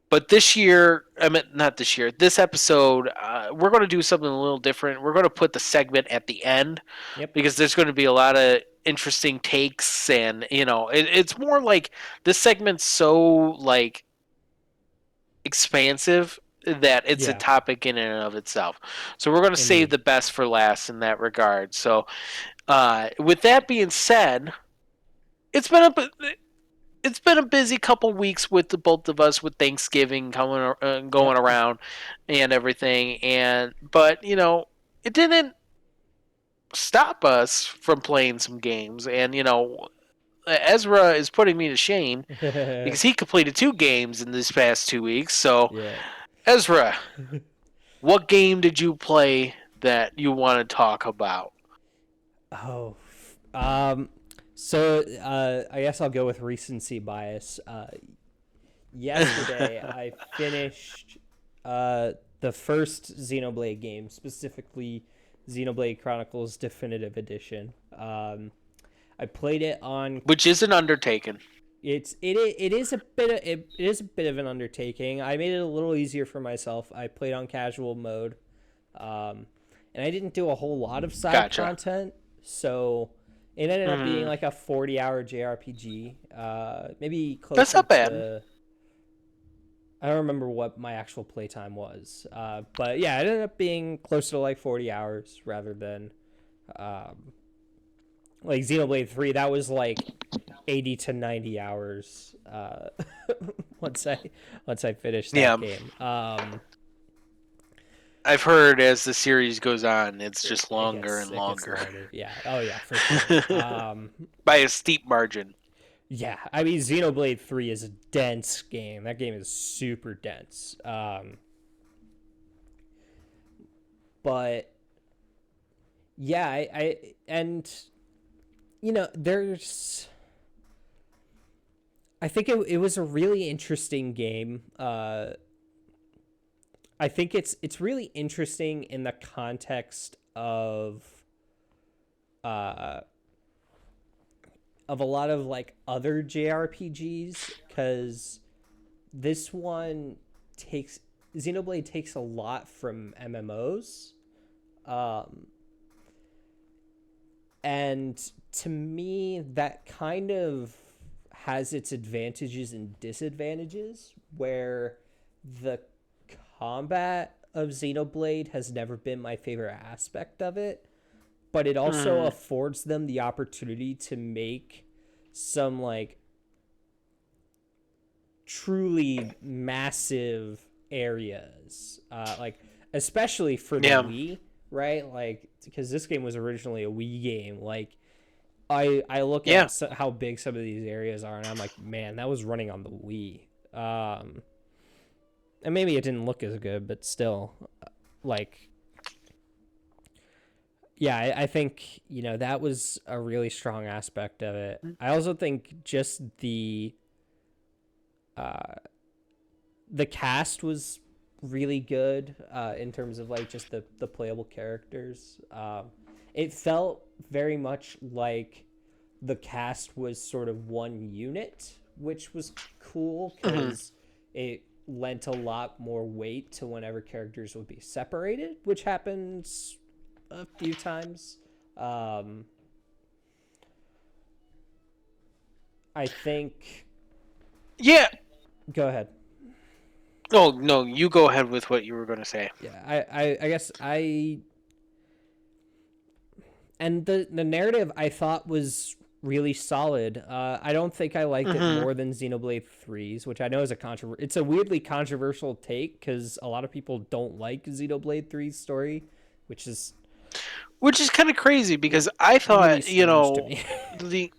But this year, I mean, not this year, this episode, we're going to do something a little different. We're going to put the segment at the end Yep. because there's going to be a lot of interesting takes. And, it's more like this segment's so, like, expansive that it's a Yeah. topic in and of itself. So we're going to save Indeed. the best for last in that regard. So, with that being said, it's been a it's been a busy couple weeks with the both of us with Thanksgiving coming going Yep. around and everything, but it didn't stop us from playing some games, and Ezra is putting me to shame because he completed 2 games in these past 2 weeks. So Yeah. Ezra, what game did you play that you want to talk about? Oh. Um So I guess I'll go with recency bias. Yesterday I finished the first Xenoblade game, specifically Xenoblade Chronicles Definitive Edition. I played it on. Which is an undertaking. It is a bit of, it is a bit of an undertaking. I made it a little easier for myself. I played on casual mode, um, and I didn't do a whole lot of side Gotcha. content, so it ended up being Hmm. like a 40-hour JRPG, maybe That's closer not bad. to. I don't remember what my actual playtime was, but yeah, it ended up being closer to like 40 hours rather than um, like Xenoblade 3. That was like 80 to 90 hours once I finished that Yeah, game. I've heard as the series goes on, it's just It longer gets and it gets longer longer. Yeah. Oh yeah, for sure. by a steep margin. Yeah, I mean Xenoblade 3 is a dense game. That game is super dense. But yeah, I and there's I think it was a really interesting game. I think it's really interesting in the context uh, of a lot of like other JRPGs, because this one takes Xenoblade takes a lot from MMOs, um, and to me that kind of has its advantages and disadvantages, where the combat of Xenoblade has never been my favorite aspect of it, but it also Mm, affords them the opportunity to make some like truly massive areas, like especially for the yeah, Wii, right? Like because this game was originally a Wii game. Like I look yeah. at how big some of these areas are, and I'm like, man, that was running on the Wii. And maybe it didn't look as good, but still, like, yeah, I think that was a really strong aspect of it. I also think just uh, the cast was really good in terms of like just the playable characters. It felt very much like the cast was sort of one unit, which was cool Hmm. because it lent a lot more weight to whenever characters would be separated, which happens a few times. Um, I think. Yeah. Go ahead. Oh no, you go ahead with what you were going to say. Yeah, I guess and the narrative I thought was really solid. I don't think I liked it Hmm. more than Xenoblade 3's, which I know is it's a weirdly controversial take because a lot of people don't like Xenoblade 3's story, which is Which is kind of crazy because I really thought, strange to me. the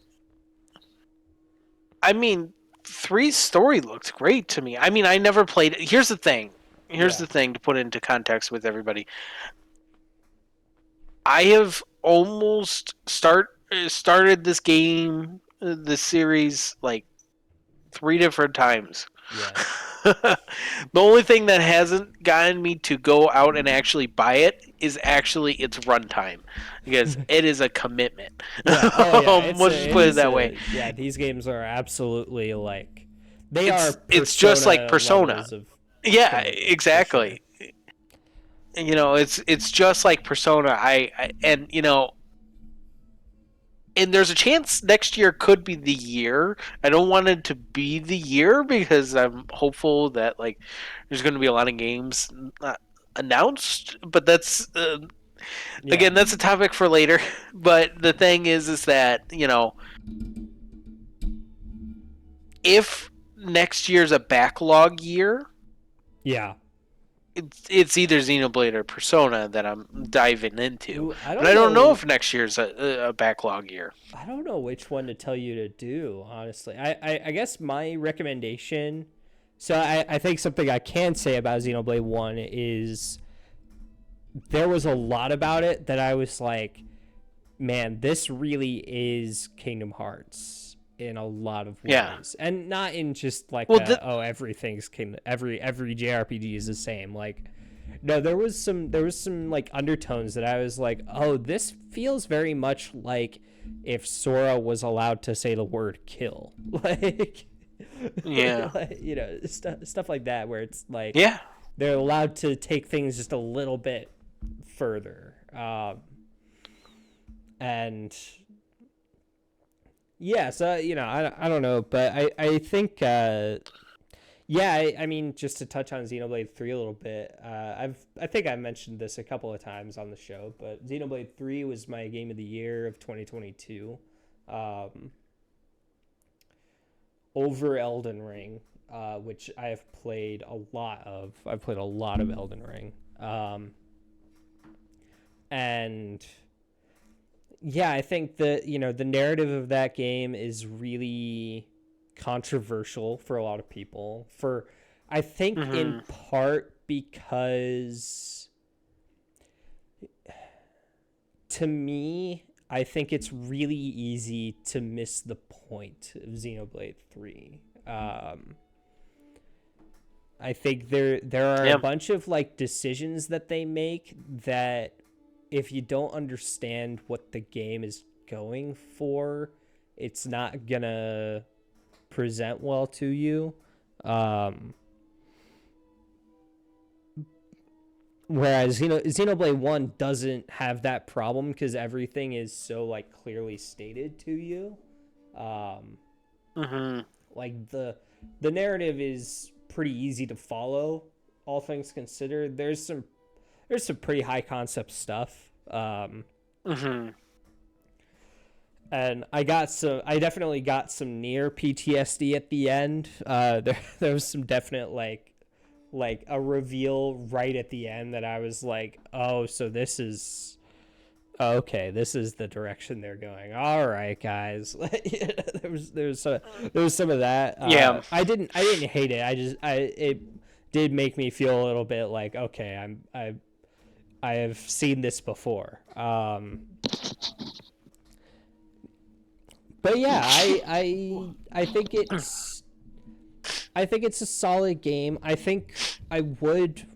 I mean, three's story looked great to me. I mean, I never played it. Here's the thing. Here's Yeah. the thing to put into context with everybody. I have almost started this game, this series, like three different times. Yeah. The only thing that hasn't gotten me to go out and actually buy it is actually its runtime, because it is a commitment. Yeah. Oh yeah. We'll just It put it is that way. a yeah. These games are absolutely like they are It's just like Persona Persona. levels of Yeah, commitment for sure. exactly. It's just like Persona. And and there's a chance next year could be the year. I don't want it to be the year because I'm hopeful that like there's going to be a lot of games announced. But that's Yeah. again, that's a topic for later. But the thing is that if next year's a backlog year, Yeah. it's either Xenoblade or Persona that I'm diving into. Ooh, I But don't I don't know know. if next year's a backlog year. I don't know which one to tell you to do, honestly. I guess my recommendation. So I think something I can say about Xenoblade 1 is there was a lot about it that I was like, man, this really is Kingdom Hearts in a lot of Yeah. ways, and not in just like Well, the, everything's Kingdom, every JRPG is the same. Like, no, there was some like undertones that I was like, oh, this feels very much like if Sora was allowed to say the word kill, like, yeah. stuff like that, where it's like Yeah. they're allowed to take things just a little bit further. And yeah, so I don't know, but I think yeah, I mean, just to touch on Xenoblade 3 a little bit, I think I mentioned this a couple of times on the show, but Xenoblade 3 was my game of the year of 2022, over Elden Ring, which I have played a lot of. I've played a lot of Elden Ring, and yeah, I think the narrative of that game is really controversial for a lot of people. For I think in Hmm. part because to me, I think it's really easy to miss the point of Xenoblade 3. I think there are a Yeah. bunch of like decisions that they make that if you don't understand what the game is going for, it's not gonna present well to you. Um, Whereas Xenoblade 1 doesn't have that problem because everything is so like clearly stated to you. Um, Hmm. like the narrative is pretty easy to follow, all things considered. There's some pretty high concept stuff. Hmm. And I definitely got some near PTSD at the end. There was some definite like a reveal right at the end that I was like, oh, so this is okay. This is the direction they're going. All right, guys. There was some of that. Yeah. I didn't hate it. It did make me feel a little bit like, okay, I have seen this before. But yeah, I think it's a solid game. I think I would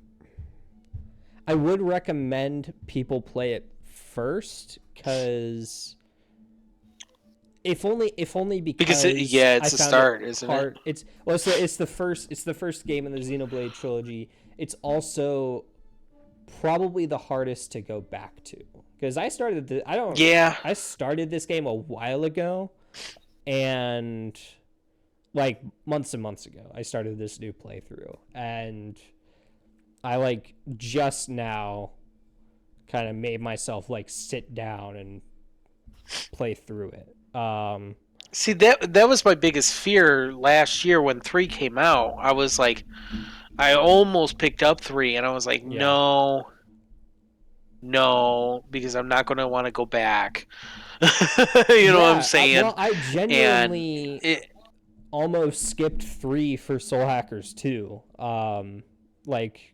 recommend people play it first because if only Because because yeah, I it's a found it start, isn't it? hard. It's the first game in the Xenoblade trilogy. It's also probably the hardest to go back to because Yeah. I started this game a while ago, and like months and months ago I started this new playthrough, and I like just now kind of made myself like sit down and play through it. See, that was my biggest fear last year when 3 came out. I was like, I almost picked up 3, and I was like, Yeah. no, no, because I'm not going to want to go back. You know what I'm Yeah, saying? well, I And genuinely it almost skipped 3 for Soul Hackers 2. Like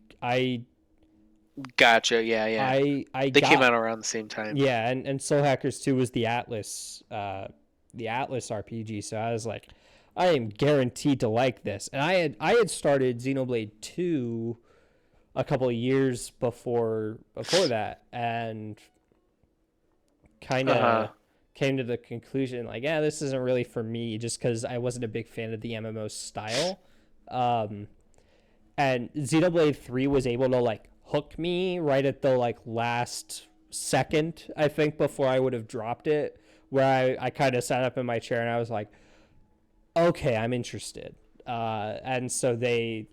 gotcha. Yeah, yeah. I They came got out around the same time. yeah, and Soul Hackers 2 was the Atlas RPG, so I was like, I am guaranteed to like this. And I had started Xenoblade 2 a couple of years before that, and kind Uh huh. of came to the conclusion like, yeah, this isn't really for me, just because I wasn't a big fan of the MMO style. Um, and Xenoblade 3 was able to like hook me right at the like last second, I think, before I would have dropped it, where I kind of sat up in my chair and I was like, okay, I'm interested. And so they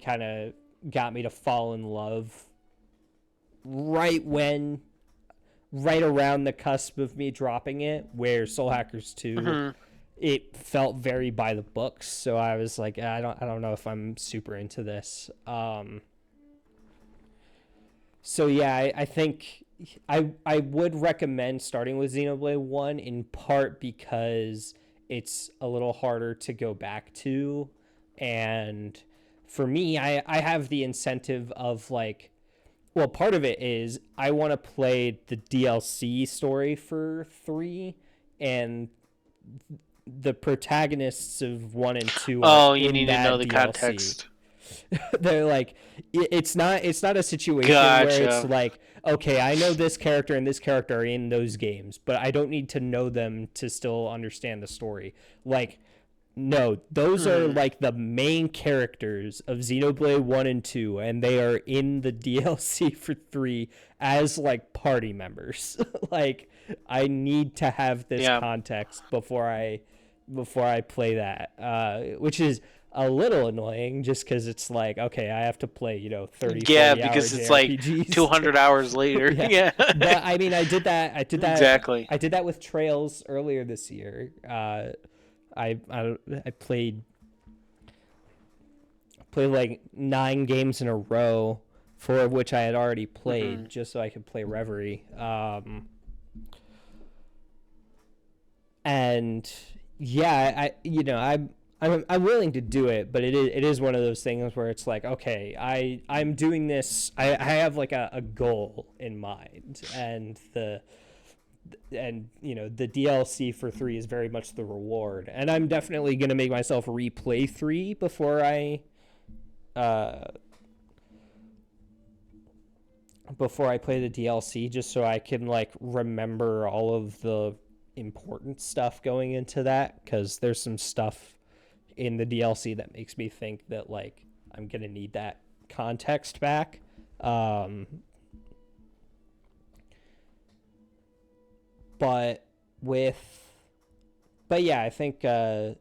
kind of got me to fall in love right when right around the cusp of me dropping it, where Soul Hackers 2 Hmm. it felt very by the books, so I was like, I don't know if I'm super into this. So yeah, I think I would recommend starting with Xenoblade 1 in part because it's a little harder to go back to, and for me, I have the incentive of like well, part of it is I want to play the DLC story for 3, and the protagonists of 1 and 2 are Oh, you in need to know that the DLC. context. They're like, it's not a situation where it's Gotcha. like, okay, I know this character and this character are in those games, but I don't need to know them to still understand the story. Like, no, those are Hmm. like the main characters of Xenoblade 1 and 2, and they are in the DLC for 3 as like party members. Like, I need to have this Yeah. context before I play that, which is a little annoying just because it's like, okay, I have to play, 30, Yeah, 40 hour because it's like JRPGs. 200 hours later. Yeah. Yeah. But I mean, Exactly. I did that with Trails earlier this year. I played like 9 games in a row, 4 of which I had already Hmm. played, just so I could play Reverie. And yeah, I'm willing to do it, but it is one of those things where it's like, okay, I'm doing this. I have like a goal in mind, and the DLC for 3 is very much the reward, and I'm definitely gonna make myself replay 3 uh before I play the DLC, just so I can like remember all of the important stuff going into that, because there's some stuff in the DLC that makes me think that like I'm gonna need that context back. Um, but with, but yeah, I think I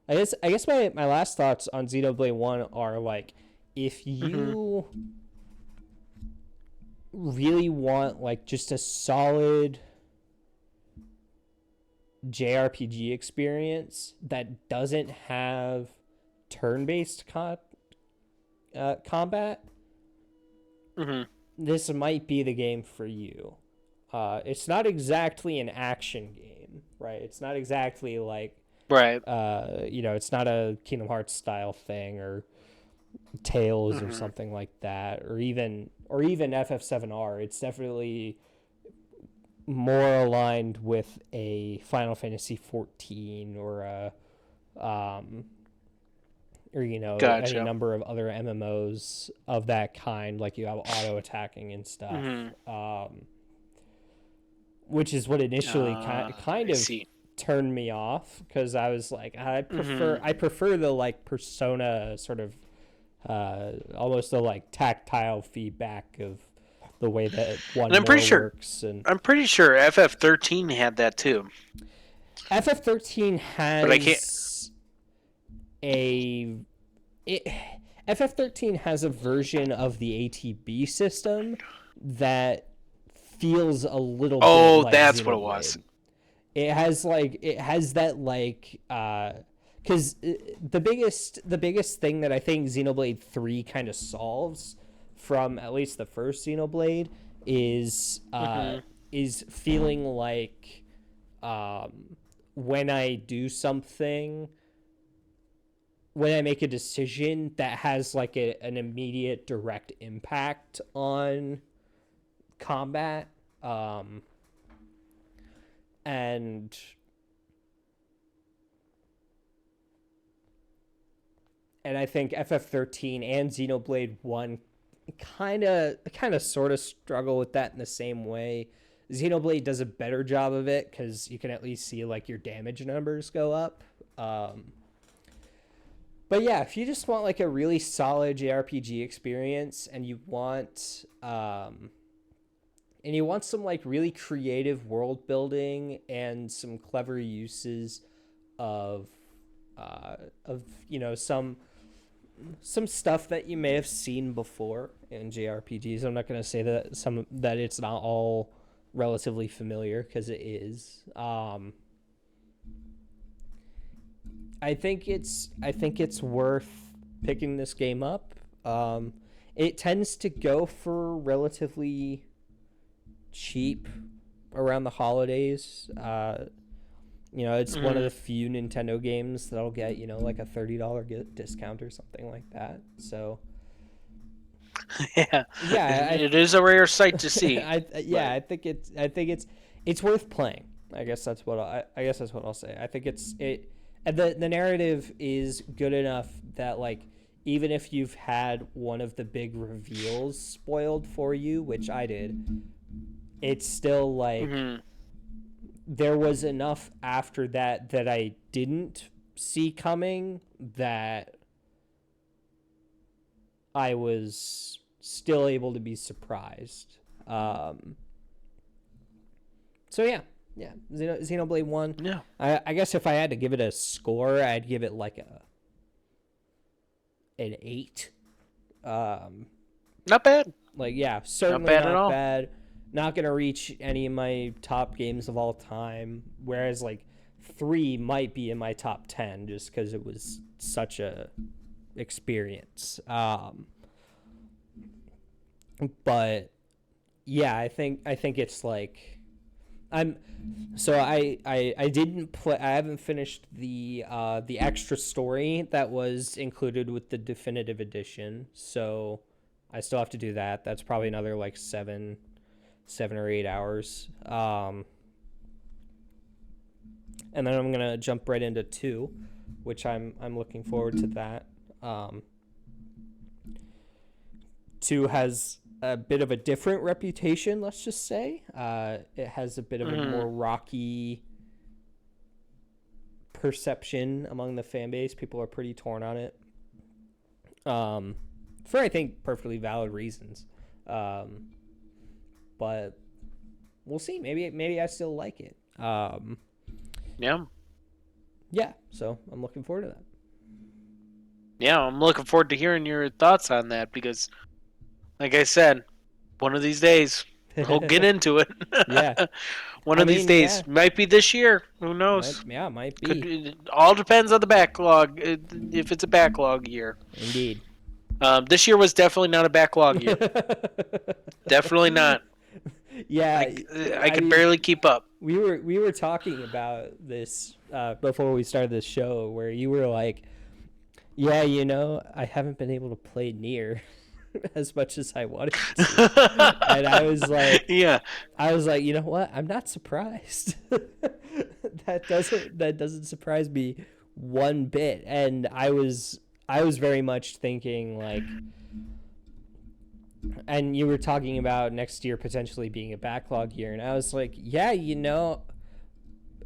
guess my last thoughts on Xenoblade One are like, if Hmm. you really want like just a solid JRPG experience that doesn't have turn-based combat, Hmm. this might be the game for you. It's not exactly an action game, right? It's not exactly like, Right. it's not a Kingdom Hearts style thing, or Tales or Hmm. something like that, or even FF7R. It's definitely more aligned with a Final Fantasy 14, or a um, or any Gotcha. number of other MMOs of that kind. Like, you have auto attacking and stuff, Hmm. which is what initially kind I of see. turned me off, because I was like, I prefer Hmm. I prefer the like Persona sort of, almost the like tactile feedback of the way that And one more works. And I'm pretty sure FF13 had that too, FF13 but I can't. has a it, FF13 has a version of the ATB system that feels a little bit Oh, like that's what it was. Xenoblade. It has that like, because the biggest thing that I think Xenoblade 3 kind of solves from at least the first Xenoblade is Hmm. feeling like, when I do something, when I make a decision that has like an immediate direct impact on combat, and I think FF13 and Xenoblade 1 kind of sort of struggle with that in the same way. Xenoblade does a better job of it, cuz you can at least see like your damage numbers go up. But yeah, if you just want like a really solid JRPG experience, and you want some like really creative world building and some clever uses of uh, of some stuff that you may have seen before in JRPGs. I'm not going to say that it's not all relatively familiar, because it is. I think it's worth picking this game up. It tends to go for relatively cheap around the holidays. It's one of Hmm. the few Nintendo games that'll get like a $30 discount or something like that. So Yeah, Yeah, it is a rare sight to see. yeah, But I think it's worth playing. I guess that's what I guess that's what I'll say. I think it and the narrative is good enough that like even if you've had one of the big reveals spoiled for you, which I did, it's still like mhm. there was enough after that that I didn't see coming that I was still able to be surprised. So yeah, yeah, Xenoblade One. Yeah, I guess if I had to give it a score, I'd give it like an 8. Um, not bad. like yeah, Not certainly bad at not all. bad. Not gonna reach any of my top games of all time. Whereas like 3 might be in my top 10 just because it was such a experience. But yeah, I think it's like I'm so I didn't play. I haven't finished the extra story that was included with the definitive edition. So I still have to do that. That's probably another like 7 or 8 hours. And then I'm gonna jump right into 2, which I'm looking forward to that. Um, 2 has a bit of a different reputation, let's just say. It has a bit of a Mhm. more rocky perception among the fan base. People are pretty torn on it, for I think perfectly valid reasons. Um, but we'll see. Maybe I still like it. Yeah, Yeah, so I'm looking forward to yeah. I'm looking forward to hearing your thoughts on that because, like I said, one of these days we'll get that. into it. Yeah, One I of these mean, yeah, days might be this year. Who knows? might Could be it all depends on the backlog. If it's a backlog year, indeed. this year was definitely not a backlog year. Definitely not. Yeah, I I could mean, barely keep up. we were talking about this before we started this show, where you were like, "Yeah, I haven't been able to play near as much as I wanted to," and Yeah, I was like, you know what? I'm not surprised. That doesn't surprise me one bit, and I was very much thinking like, and you were talking about next year potentially being a backlog year, and I was like, yeah,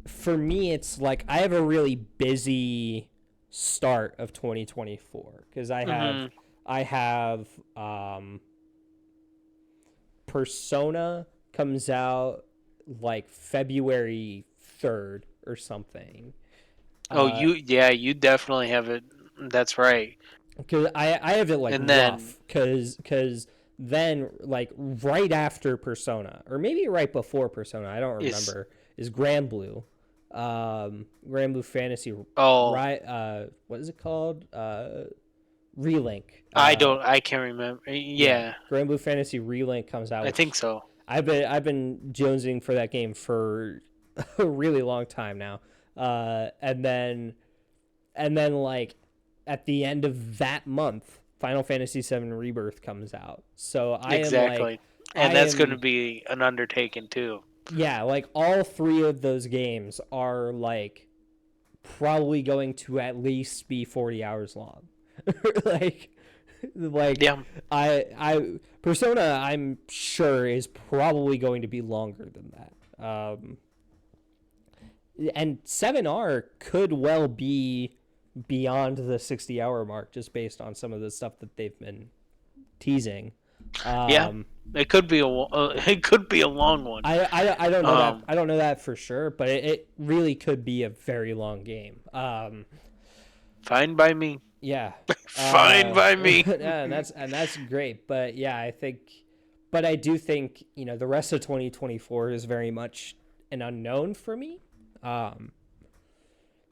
for me, it's like I have a really busy start of 2024 because hmm I have Persona comes out like February 3rd or something. Oh, Uh, you definitely have it. That's right. Cause I have it like And then rough cause then like right after Persona or maybe right before Persona, I don't is remember, is Grand Blue. Grand Blue Fantasy oh, right what is it called? Relink. I can't remember. Yeah, Yeah, Grand Blue Fantasy Relink comes out, I think which so. I've been jonesing for that game for a really long time now. And then like at the end of that month, Final Fantasy VII Rebirth comes out. So Exactly. I And that's going to am, be an undertaking too. yeah, like all 3 of those games are like probably going to at least be 40 hours long. like, like Yeah. Persona, I'm sure is probably going to be longer than that. And 7R could well be beyond the 60-hour mark just based on some of the stuff that they've been teasing. Yeah. Um, It could be it could be a long one. I don't know that Um for sure, but it really could be a very long game. Fine by me. Yeah, Fine by me. yeah, and that's great. But yeah, but I do think the rest of 2024 is very much an unknown for me. Um,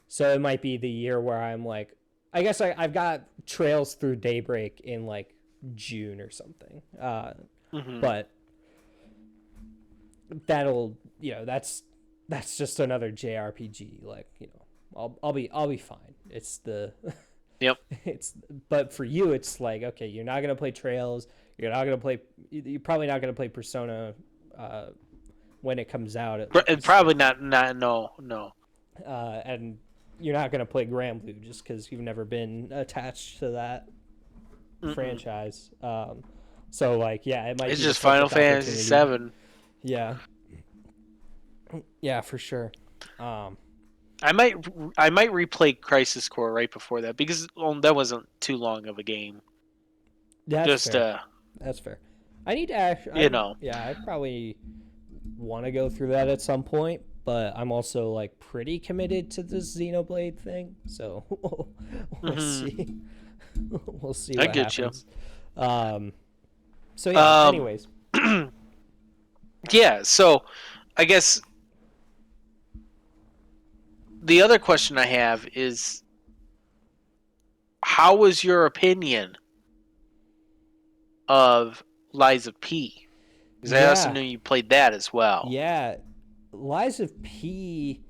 So it might be the year where I'm like, I guess I've got Trails Through Daybreak in like June or something. hmm But that'll, that's just another JRPG. Like, I'll be fine. It's the Yep. But for you, it's like, okay, you're not gonna play Trails. You're not gonna play. You're probably not gonna play Persona uh, when it comes out, at least. Probably not. Not no no. And you're not gonna play Grand Blue just because you've never been attached to that Mm-mm. franchise. So like, yeah, it might It's be the just Final perfect Fantasy opportunity. VII. Yeah, yeah, for sure. Um, I might I might replay Crisis Core right before that because that wasn't too long of a game. that's Just fair. That's fair. I need to actually. you know. I probably want to go through that at some point, but I'm also like pretty committed to this Xenoblade thing, so we'll Hmm. see. We'll see I what get you. happens. Um, so yeah. Um. Anyways, Yeah. So I guess the other question I have is, how was your opinion of Liza P? Because I also yeah, knew you played that as well. yeah. Lies of P.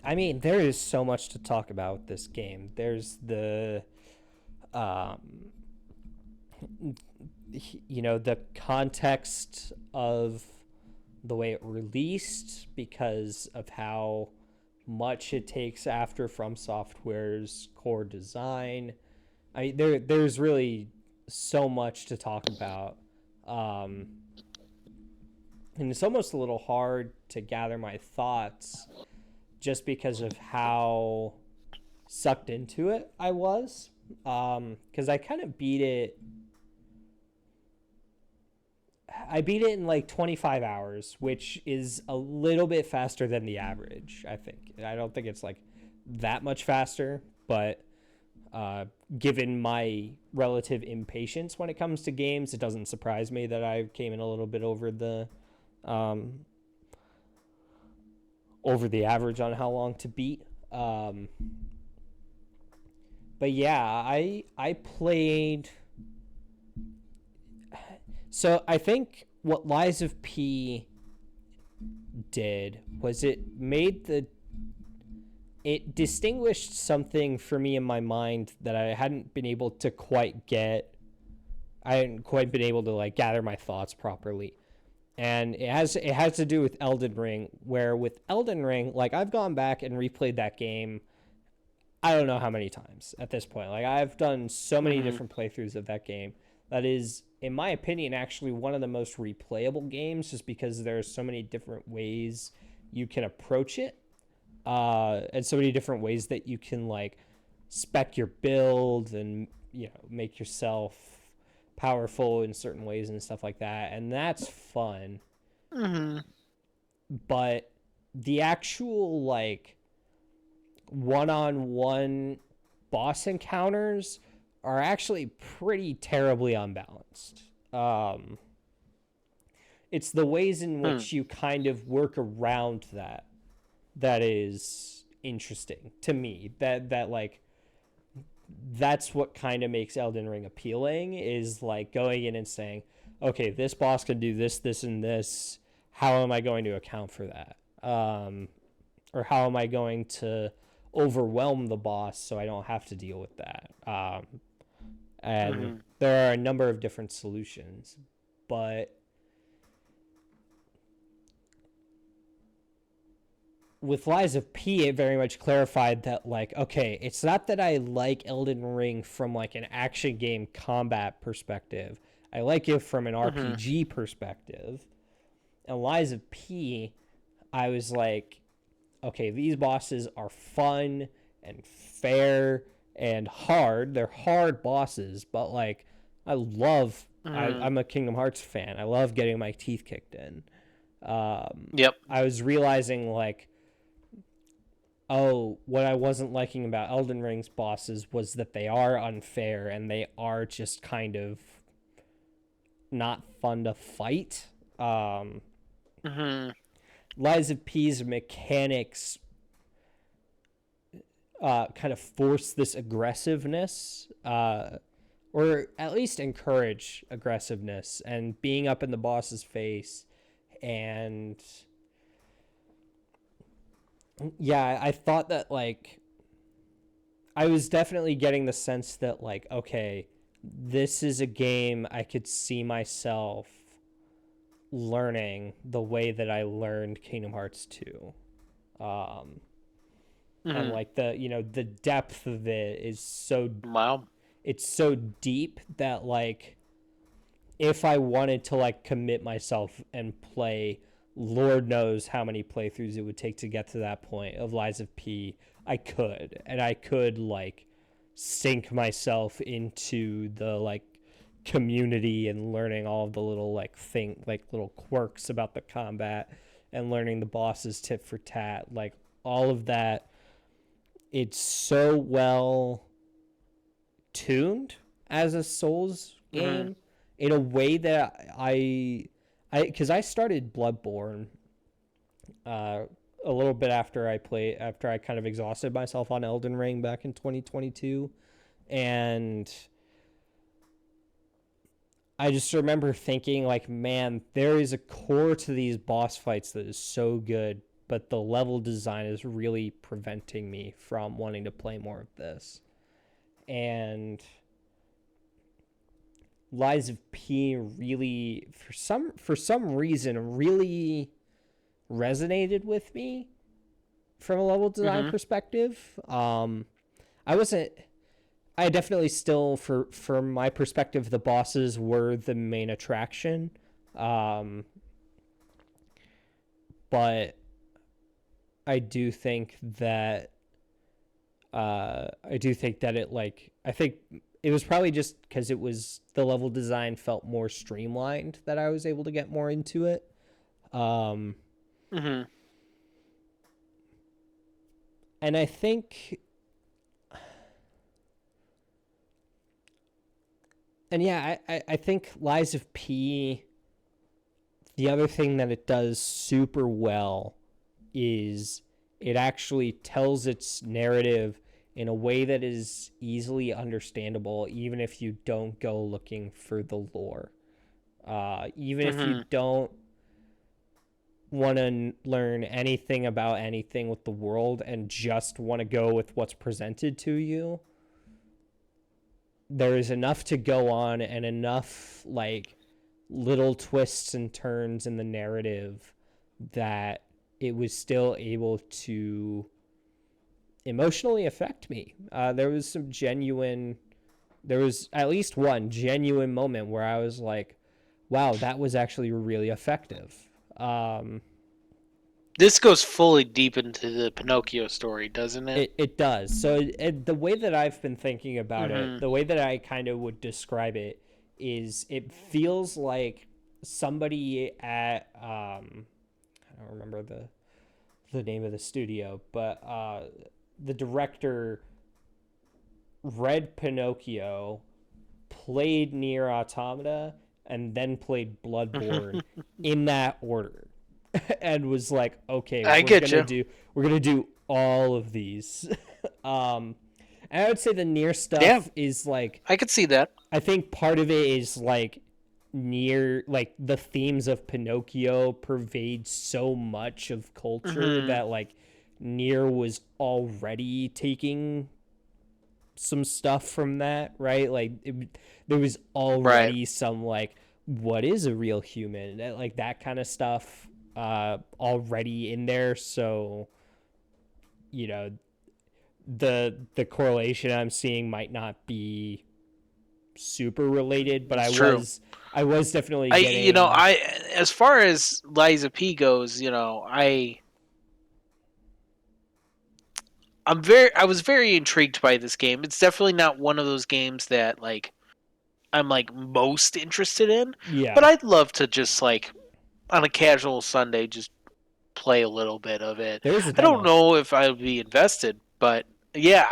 I mean, there is so much to talk about with this game. There's the, um, the context of the way it released because of how much it takes after From Software's core design. I mean, there's really so much to talk about, um, and it's almost a little hard to gather my thoughts just because of how sucked into it I was. Because I kind of beat it. I beat it in like 25 hours, which is a little bit faster than the average, I think. I don't think it's like that much faster, but given my relative impatience when it comes to games, it doesn't surprise me that I came in a little bit um, over the average on how long to beat. Um, but yeah, I played. So I think what Lies of P did was it distinguished something for me in my mind that I hadn't been able to quite get. I hadn't quite been able to like gather my thoughts properly. And it has to do with Elden Ring, where with Elden Ring, like I've gone back and replayed that game I don't know how many times at this point. Like I've done so many Hmm. different playthroughs of that game. That is, in my opinion, actually one of the most replayable games, just because there are so many different ways you can approach it, and so many different ways that you can like spec your build and make yourself powerful in certain ways and stuff like that, and that's fun. Hmm. But the actual like one-on-one boss encounters are actually pretty terribly unbalanced. It's the ways in Hmm. which you kind of work around that is interesting to me. That like that's what kind of makes Elden Ring appealing, is like going in and saying, okay, this boss can do this, this, and this. How am I going to account for that? Or how am I going to overwhelm the boss so I don't have to deal with that? And Hmm. there are a number of different solutions, but with Lies of P, it very much clarified that, like, okay, it's not that I like Elden Ring from like an action game combat perspective. I like it from an Hmm. RPG perspective. And Lies of P, I was like, okay, these bosses are fun and fair and hard. They're hard bosses, but like I love. Hmm. I'm a Kingdom Hearts fan. I love getting my teeth kicked in. Yep. I was realizing like, oh, what I wasn't liking about Elden Ring's bosses was that they are unfair and they are just kind of not fun to fight. Hmm. Lies of P's mechanics kind of force this aggressiveness, or at least encourage aggressiveness and being up in the boss's face. And yeah, I thought that like I was definitely getting the sense that, like, okay, this is a game I could see myself learning the way that I learned Kingdom Hearts 2. Um, and Hmm. like the depth of it is Wow. it's so deep that, like, if I wanted to like commit myself and play Lord knows how many playthroughs it would take to get to that point of Lies of P, I could. And I could like sink myself into the like community and learning all of the little like little quirks about the combat and learning the bosses tit for tat, like all of that. It's so well tuned as a Souls Hmm. game in a way that because I started Bloodborne uh, a little bit after I kind of exhausted myself on Elden Ring back in 2022, and I just remember thinking like, man, there is a core to these boss fights that is so good, but the level design is really preventing me from wanting to play more of this. And Lies of P really for some reason really resonated with me from a level design Hmm. perspective. I wasn't. I definitely still, from my perspective, the bosses were the main attraction, um, but I do think that I think it was probably just because it was the level design felt more streamlined that I was able to get more into it. Um, Hmm. and I think, and yeah, I think Lies of P, the other thing that it does super well is it actually tells its narrative in a way that is easily understandable, even if you don't go looking for the lore. Even if you Hmm. don't want to learn anything about anything with the world and just want to go with what's presented to you, there is enough to go on and enough like little twists and turns in the narrative that it was still able to emotionally affect me. There was at least one genuine moment where I was like, wow, that was actually really effective. Um, This goes fully deep into the Pinocchio story, doesn't it? it does. So the way that I've been thinking about it, Hmm. the way that I kind of would describe it is it feels like somebody at I don't remember the name of the studio, but the director read Pinocchio, played Near Automata, and then played Bloodborne in that order, and was like, okay, I get you. we're gonna do all of these. um, and I would say the Near Yeah, stuff is like, I could see that. I think part of it is like near like the themes of Pinocchio pervade so much of culture Hmm. that like Near was already taking some stuff from that, right? There was Right. already some like what is a real human, like that kind of stuff already in there. So you know the correlation I'm seeing might not be super related, but It's true. I was definitely You know, getting as far as Liza P goes, I was very intrigued by this game. It's definitely not one of those games that like I'm like most interested in, but yeah. I'd love to just like on a casual Sunday just play a little bit of it. There's a I don't demo. know if I would be invested, but yeah,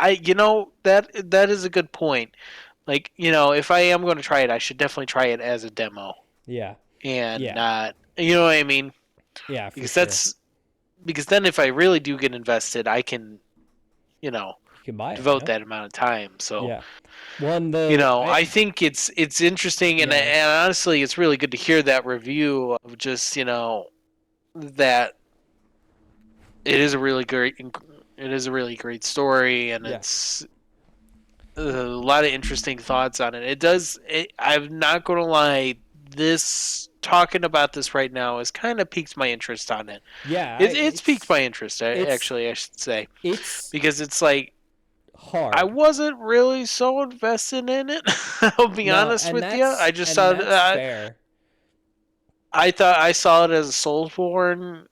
that is a good point. Like, if I am going to try it, I should definitely try it as a demo Yeah. and Yeah. not, you know what I mean? Yeah, for Because sure. that's because then if I really do get invested, I can, you know, You can buy it, devote yeah. that amount of time. So, Yeah. Well, and the I I think it's interesting and yeah. honestly, it's really good to hear that review of just, that it is a really great story and Yeah. a lot of interesting thoughts on it. It does. I'm not going to lie. This talking about this right now has kind of piqued my interest on it. Yeah, It's piqued my interest. it's Actually, I should say, it's because it's like I hard. wasn't really so invested in it. I'll be No, honest with you. I just and saw. that's fair. I thought I saw it as a Soulsborne,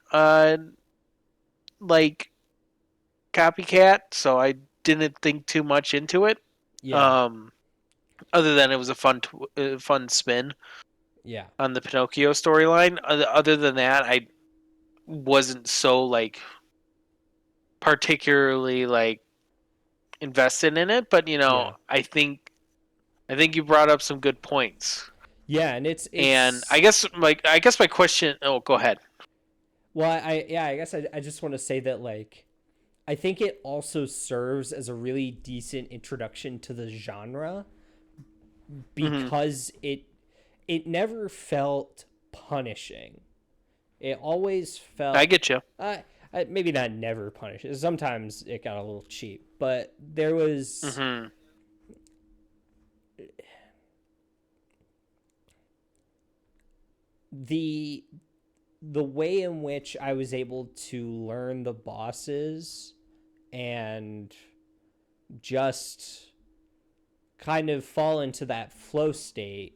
like copycat, so I didn't think too much into it. Yeah, Um, other than it was a fun spin yeah, on the Pinocchio storyline. Other than that, I wasn't so like particularly like invested in it. But yeah, I think you brought up some good points. yeah, and And it's I guess my question. Oh, go ahead. well, I guess I just want to say that like I think it also serves as a really decent introduction to the genre Hmm. because it never felt punishing. It always I felt get you. maybe not never punishing. Sometimes it got a little cheap, but there was Hmm. the the way in which I was able to learn the bosses and just kind of fall into that flow state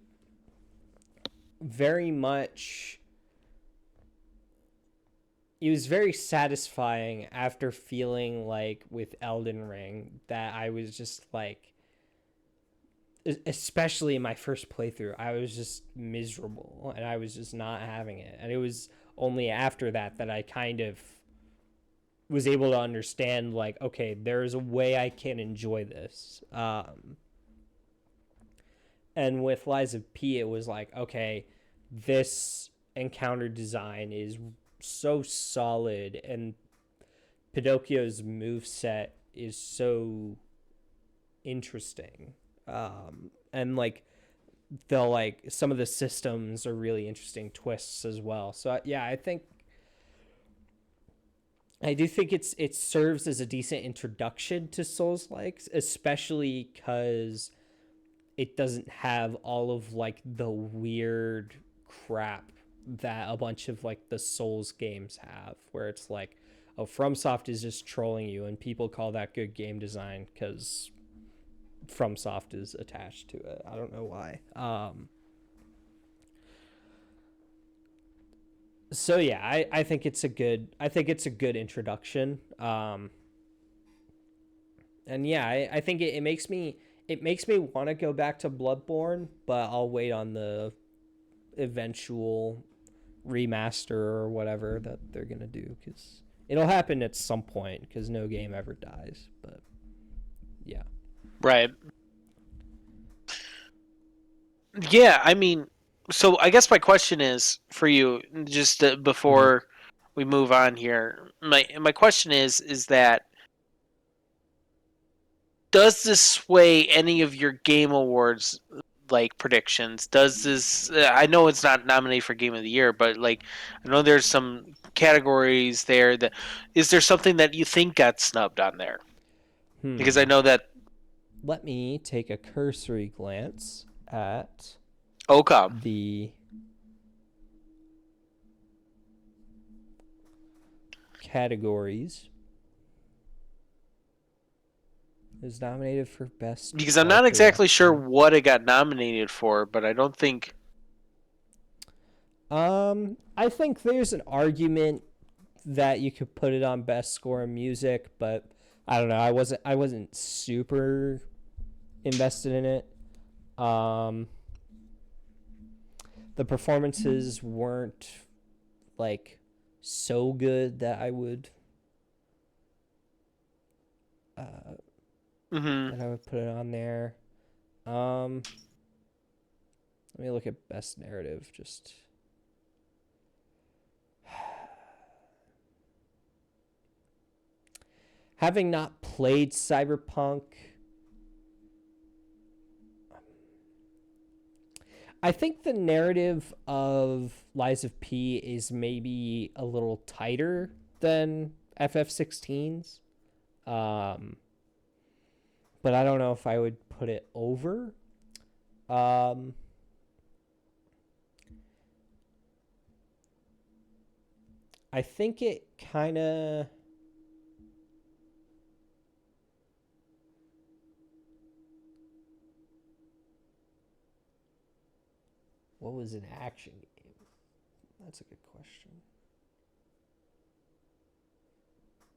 very much. It was very satisfying after feeling like with Elden Ring that I was just like, especially in my first playthrough, I was just miserable and I was just not having it. And it was only after that that I kind of was able to understand, like, okay, there's a way I can enjoy this. And with Lies of P, it was like, okay, this encounter design is so solid, and Pinocchio's move set is so interesting. And like some of the systems are really interesting twists as well. So yeah, I do think it serves as a decent introduction to Souls likes, especially because it doesn't have all of like the weird crap that a bunch of like the Souls games have, where it's like, oh, FromSoft is just trolling you, and people call that good game design because FromSoft is attached to it. I don't know why. So yeah, I think it's a good introduction. And yeah, I think it makes me want to go back to Bloodborne, but I'll wait on the eventual remaster or whatever that they're gonna do because it'll happen at some point because no game ever dies. But yeah. Right. Yeah. I mean, so I guess my question is for you, just Mm-hmm. before we move on here. My question is that does this sway any of your game awards like predictions? Does this? I know it's not nominated for game of the year, but like I know there's some categories there. That is there something that you think got snubbed on there? Because I Hmm. know that Let me take a cursory glance at OCOM. the categories. It was nominated for best Because I'm art not exactly sure direction. what it got nominated for, but I don't think. I think there's an argument that you could put it on best score in music, but I don't know. I wasn't super invested in it. Um, the performances weren't like so good uh, Hmm. that I would put it on there. Um, Let me look at best narrative. Just having not played Cyberpunk, I think the narrative of Lies of P is maybe a little tighter than FF16's. Um, but I don't know if I would put it over. Um, I think it kind of. What was an action game? That's a good question.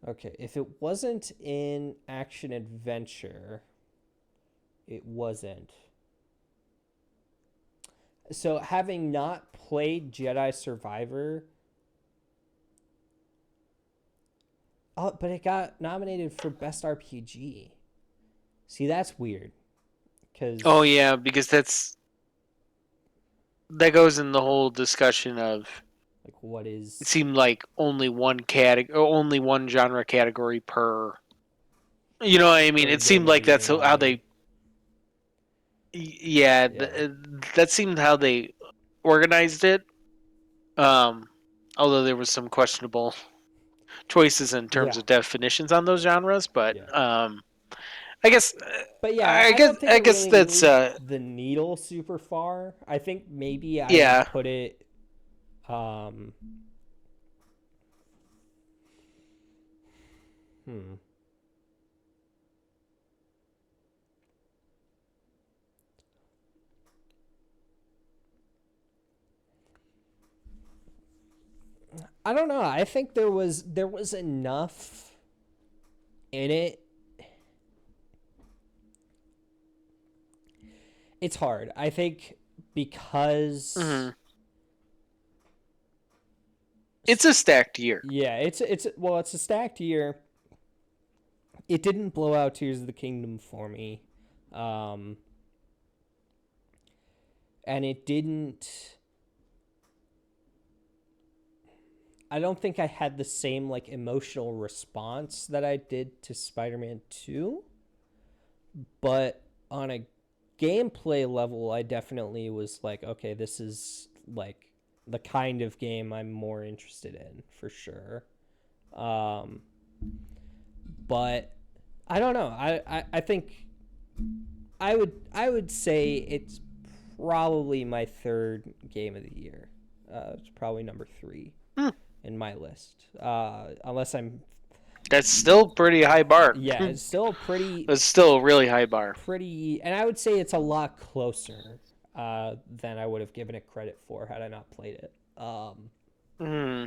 Okay, if it wasn't in action adventure, it wasn't. So, having not played Jedi Survivor, oh, but it got nominated for Best RPG. See, that's weird. Oh Because, yeah, because that goes in the whole discussion of like, what it is. seemed like only one category, only one genre category per. You know what I mean? Per It game seemed of the like year that's how nominated. they. Yeah, Yeah. that seemed how they organized it. Um, Although there was some questionable choices in terms Yeah. of definitions on those genres, but Yeah. I guess, But yeah, I don't think I it guess really that's moved the needle super far. I think maybe I would yeah. put it. Um, hmm. I don't know. I think there was enough in it. It's hard. I think because Hmm. It's a stacked year. yeah, it's a stacked year. It didn't blow out Tears of the Kingdom for me. Um, and it didn't I don't think I had the same like emotional response that I did to Spider-Man 2, but on a gameplay level I definitely was like, okay, this is like the kind of game I'm more interested in for sure. Um but I don't know. I think I would say it's probably my third game of the year. It's probably number 3 Hmm. in my list. Unless I'm That's still pretty high bar. yeah, it's still pretty That's still a really high bar. pretty, and I would say it's a lot closer than I would have given it credit for had I not played it. Hmm.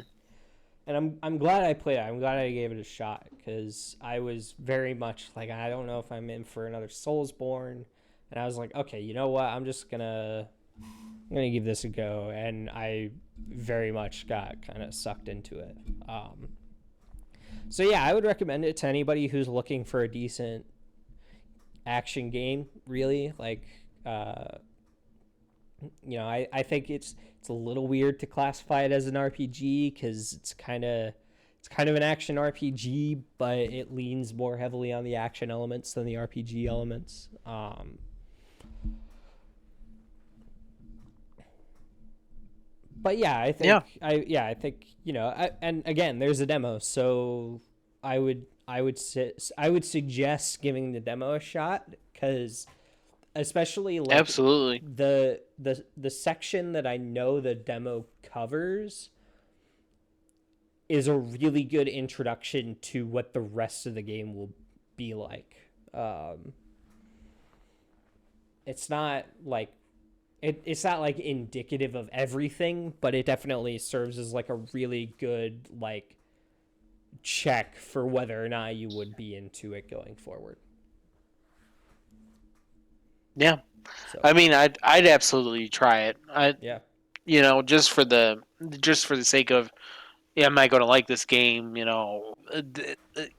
And I'm glad I played it. I'm glad I gave it a shot because I was very much like, I don't know if I'm in for another Soulsborne, and I was like, okay, you know what? I'm gonna give this a go, and I very much got kind of sucked into it. So yeah, I would recommend it to anybody who's looking for a decent action game. Really, like, I think it's a little weird to classify it as an RPG because it's kind of an action RPG, but it leans more heavily on the action elements than the RPG elements. But yeah, Yeah, I think and again, there's a demo, so I would suggest giving the demo a shot because especially like absolutely. the section that I know the demo covers is a really good introduction to what the rest of the game will be like. Um, it's not like it's not like indicative of everything, but it definitely serves as like a really good like check for whether or not you would be into it going forward. Yeah, So I mean, I'd absolutely try it. yeah, Just for the sake of, yeah, am I going to like this game?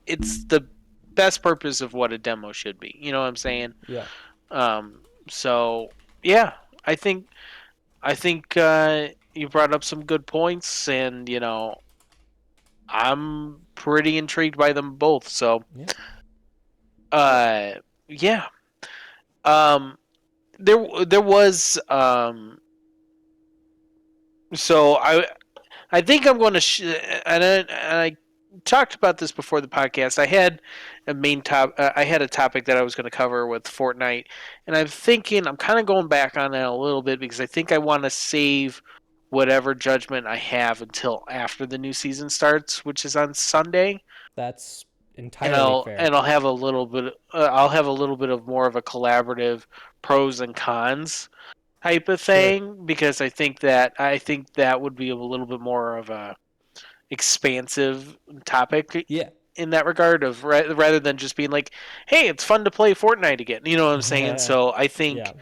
It's the best purpose of what a demo should be. You know what I'm saying? yeah, So yeah, I think you brought up some good points, and I'm pretty intrigued by them both. So yeah. uh, yeah, um, there was so I think I'm going to and I talked about this before the podcast. I had I had a topic that I was going to cover with Fortnite, and I'm kind of going back on that a little bit because I think I want to save whatever judgment I have until after the new season starts, which is on Sunday, That's and entirely fair. I'll have a little bit I'll have a little bit of more of a collaborative pros and cons type of Sure. thing because I think that would be a little bit more of a expansive topic Yeah. in that regard of rather than just being like, hey, it's fun to play Fortnite again. You know what I'm saying? So Yeah.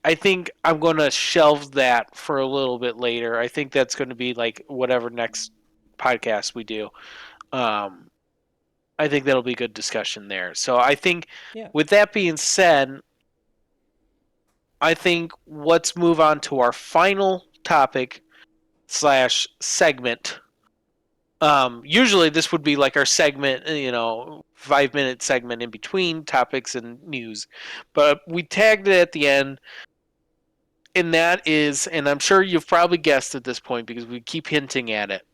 I think I'm going to shelve that for a little bit later. I think that's going to be like whatever next podcast we do. Um, I think that'll be a good discussion there. So I think Yeah. with that being said, I think let's move on to our final topic slash segment. Usually this would be like our segment, 5-minute segment in between topics and news, but we tagged it at the end, and that is, and I'm sure you've probably guessed at this point because we keep hinting at it.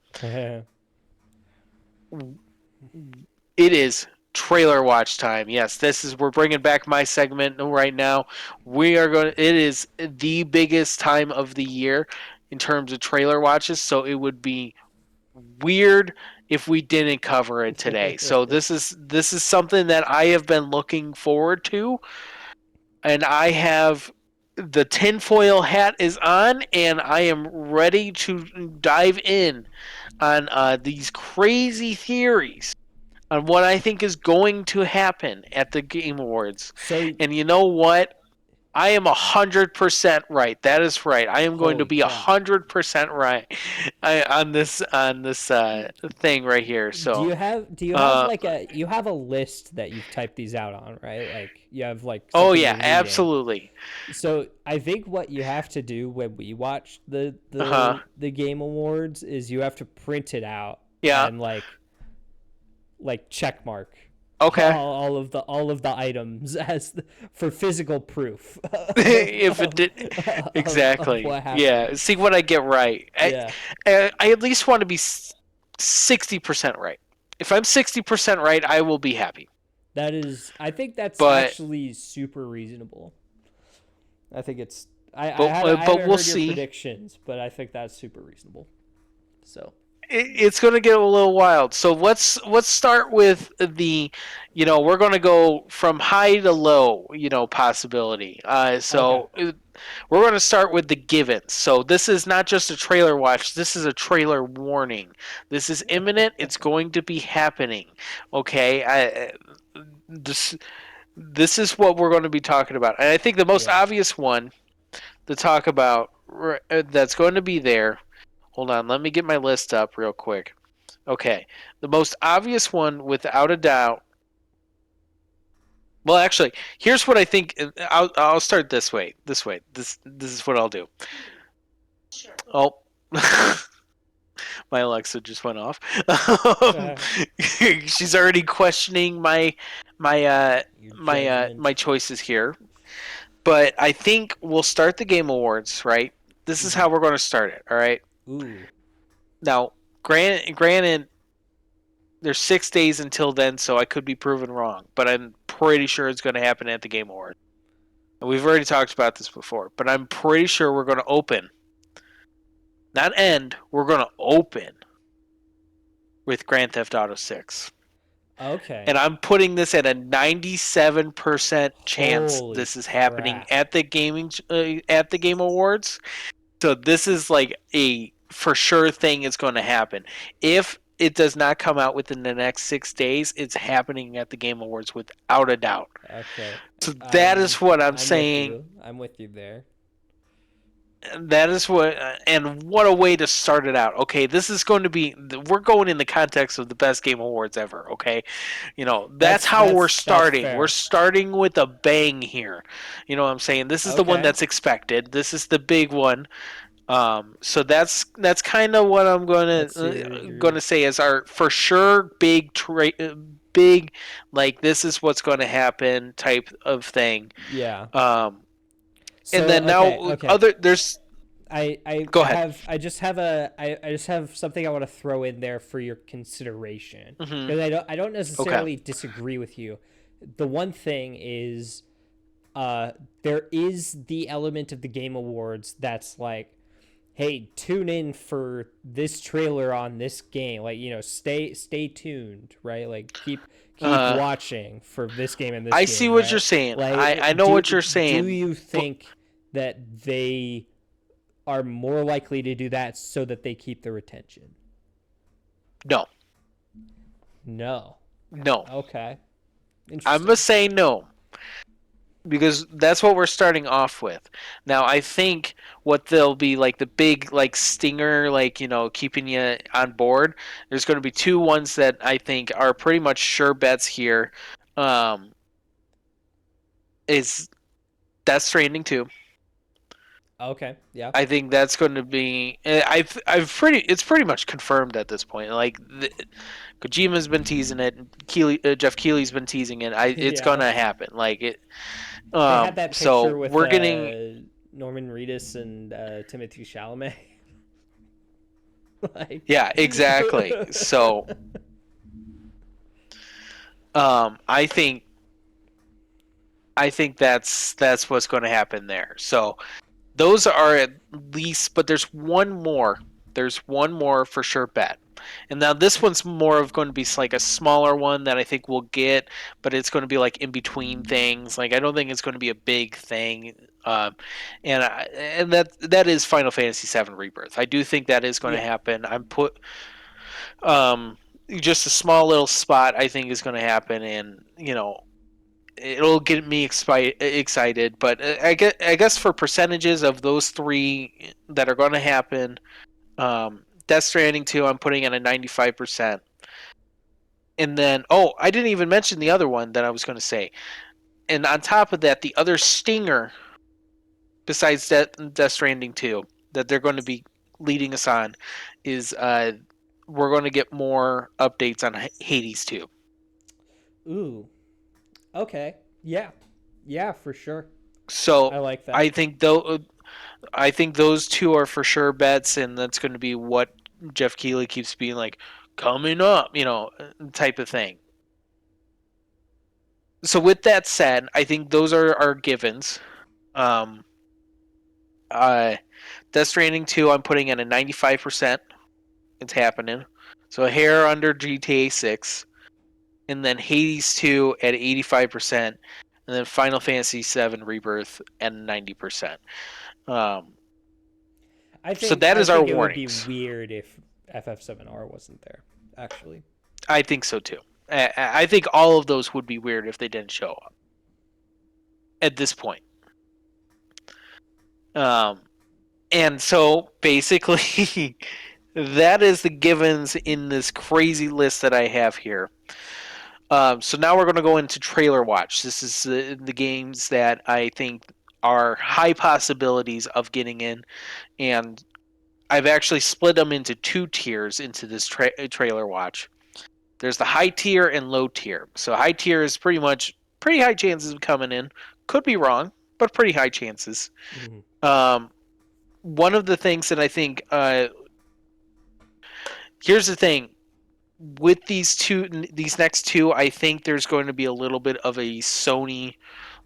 It is trailer watch time. Yes, we're bringing back my segment right now. We are going. It is the biggest time of the year in terms of trailer watches, so it would be weird if we didn't cover it today. So this is something that I have been looking forward to, and I have the tinfoil hat is on, and I am ready to dive in on these crazy theories on what I think is going to happen at the Game Awards. So, And you know what? I am 100% right. That is right. I am going to holy be crap. 100% right on this thing right here. So, Do you have uh, like you have a list that you've typed these out on, right? Like you have like oh something yeah, you're reading. absolutely. So I think what you have to do when we watch Uh huh. the Game Awards is you have to print it out Yeah. and check mark Okay. all of the items as for physical proof If it did of exactly, what yeah. happened. See what I get right. Yeah, I at least want to be 60% right. If I'm 60% right, I will be happy. that is. I think that's But actually super reasonable. I think it's. I but haven't we'll heard your see. predictions, but I think that's super reasonable. So It's going to get a little wild. So let's start with the, we're going to go from high to low, possibility. okay, We're going to start with the givens. So this is not just a trailer watch. This is a trailer warning. This is imminent. It's going to be happening. Okay. This this is what we're going to be talking about, and I think the most yeah. obvious one to talk about that's going to be there. Hold on, let me get my list up real quick. Okay, the most obvious one, without a doubt. Well, actually, here's what I think. I'll start this way. This way. This is what I'll do. Oh, my Alexa just went off. Um, she's already questioning my Your judgment. my choices here. But I think we'll start the Game Awards, right? This is Mm-hmm. how we're going to start it. All right. Ooh. Now, granted, there's 6 days until then, so I could be proven wrong, but I'm pretty sure it's going to happen at the Game Awards. And we've already talked about this before, but I'm pretty sure we're going to open, not end. We're going to open with Grand Theft Auto 6. Okay. And I'm putting this at a 97% chance Holy this is happening crap. at the at the Game Awards. So this is like a for sure thing is going to happen. If it does not come out within the next 6 days, it's happening at the Game Awards without a doubt. Okay. So that is what I'm I'm with saying. you. I'm with you there. That is what, and what a way to start it out. Okay, this is going to be, we're going in the context of the best Game Awards ever. Okay, that's how we're That's starting. We're fair. starting with a bang here. You know what I'm saying? This is the one Okay. that's expected. This is the big one. So that's kind of what I'm Let's see going to say is our for sure big, like this is what's going to happen type of thing. yeah. Um, and So then now okay. other there's Go ahead. I just have I just have something I want to throw in there for your consideration, Hmm. because I don't Okay. necessarily disagree with you. The one thing is, there is the element of the Game Awards that's like, hey, tune in for this trailer on this game. Like, stay tuned, right? Like, keep Uh, watching for this game and this I see game, what you're right? saying. I Like, know what you're do saying. you But think that they are more likely to do that so that they keep the retention? no, No. no. Okay. I'm gonna Interesting. say no because that's what we're starting off with. Now, I think what they'll be like the big like stinger, like keeping you on board. There's going to be two ones that I think are pretty much sure bets here. Um, is Death Stranding 2. Okay. Yeah. I think that's going to be. I've pretty. It's pretty much confirmed at this point. Like Kojima's been teasing it. Jeff Keighley's been teasing it. It's Yeah. gonna happen. Like it. They had that So picture with we're getting. Norman Reedus and Timothy Chalamet. Like, Yeah, exactly. So I think that's what's going to happen there. So those are at least, but there's one more. There's one more for sure bet. And now this one's more of going to be like a smaller one that I think we'll get, but it's going to be like in between things. Like I don't think it's going to be a big thing. And that is Final Fantasy VII Rebirth. I do think that is going to yeah. happen. I'm put just a small little spot I think is going to happen, and it'll get me excited. But I guess for percentages of those three that are going to happen, Death Stranding 2, I'm putting at a 95%. And then, oh, I didn't even mention the other one that I was going to say. And on top of that, the other stinger, besides Death Stranding 2, that they're going to be leading us on, is we're going to get more updates on Hades 2. Ooh. Okay. Yeah. Yeah, for sure. So I like I that. think though I think those two are for sure bets, and that's going to be what Jeff Keighley keeps being like coming up, type of thing. So with that said, I think those are our givens. Um, uh, Death Stranding 2, I'm putting at a 95%. It's happening. So a hair under GTA 6, and then Hades 2 at 85%, and then Final Fantasy 7 Rebirth at 90%. Um, so that I is our think it would be warnings. weird if FF7R wasn't there, actually. I think so too. I think all of those would be weird if they didn't show up at this point. Um, and so basically, that is the givens in this crazy list that I have here. So now we're going to go into trailer watch. This is the games that I think are high possibilities of getting in, and I've actually split them into two tiers into this trailer watch. There's the high tier and low tier. So high tier is pretty much pretty high chances of coming in. Could be wrong, but pretty high chances. Mhm. Um, One of the things that I think, here's the thing with these next two, I think there's going to be a little bit of a Sony,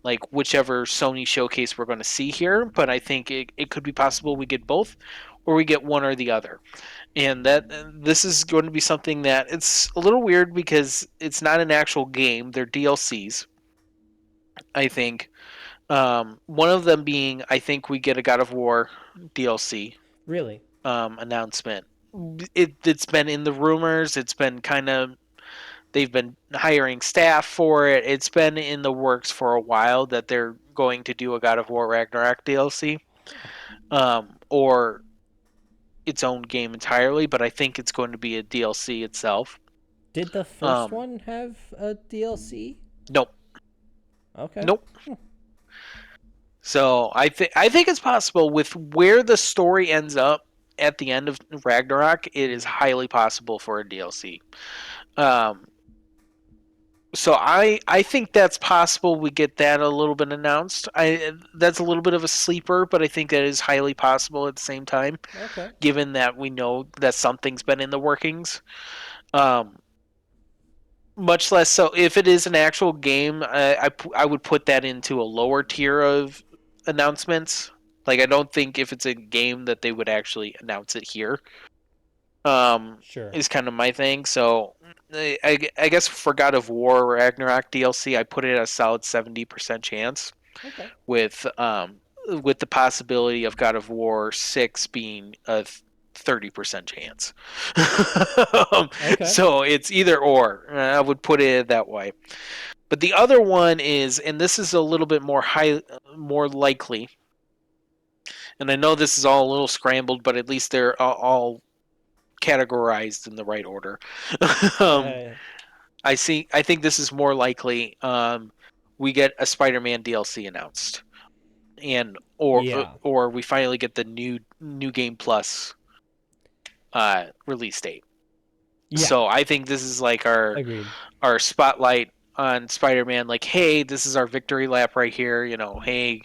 like whichever Sony showcase we're going to see here. But I think it could be possible we get both, or we get one or the other. And that this is going to be something that it's a little weird because it's not an actual game; they're DLCs. I think one of them being I think we get a God of War DLC Really? announcement. It's been in the rumors. It's been kind of they've been hiring staff for it. It's been in the works for a while that they're going to do a God of War Ragnarok DLC, Huh. or its own game entirely. But I think it's going to be a DLC itself. Did the first Um, one have a DLC? nope, Okay. nope. So I think it's possible with where the story ends up at the end of Ragnarok. It is Mhm. highly possible for a DLC. Um, So I think that's possible. We get that a little bit announced. I That's a little bit of a sleeper, but I think that is highly possible at the same time, Okay. given that we know that something's been in the workings. Um, Much less so if it is an actual game, I would put that into a lower tier of announcements. Like I don't think if it's a game that they would actually announce it here. Sure. Is kind of my thing. So I guess for God of War Ragnarok DLC, I put it at a solid 70% chance Okay. with with the possibility of God of War 6 being a 30% chance. Okay. So it's either or. I would put it that way. But the other one is, and this is a little bit more likely. And I know this is all a little scrambled, but at least they're all categorized in the right order. um, I think this is more likely. We get a Spider-Man DLC announced, and Yeah. or we finally get the new game plus release date. Yeah. So I think this is like Agreed. our spotlight on Spider-Man. Like, hey, this is our victory lap right here. You know, hey,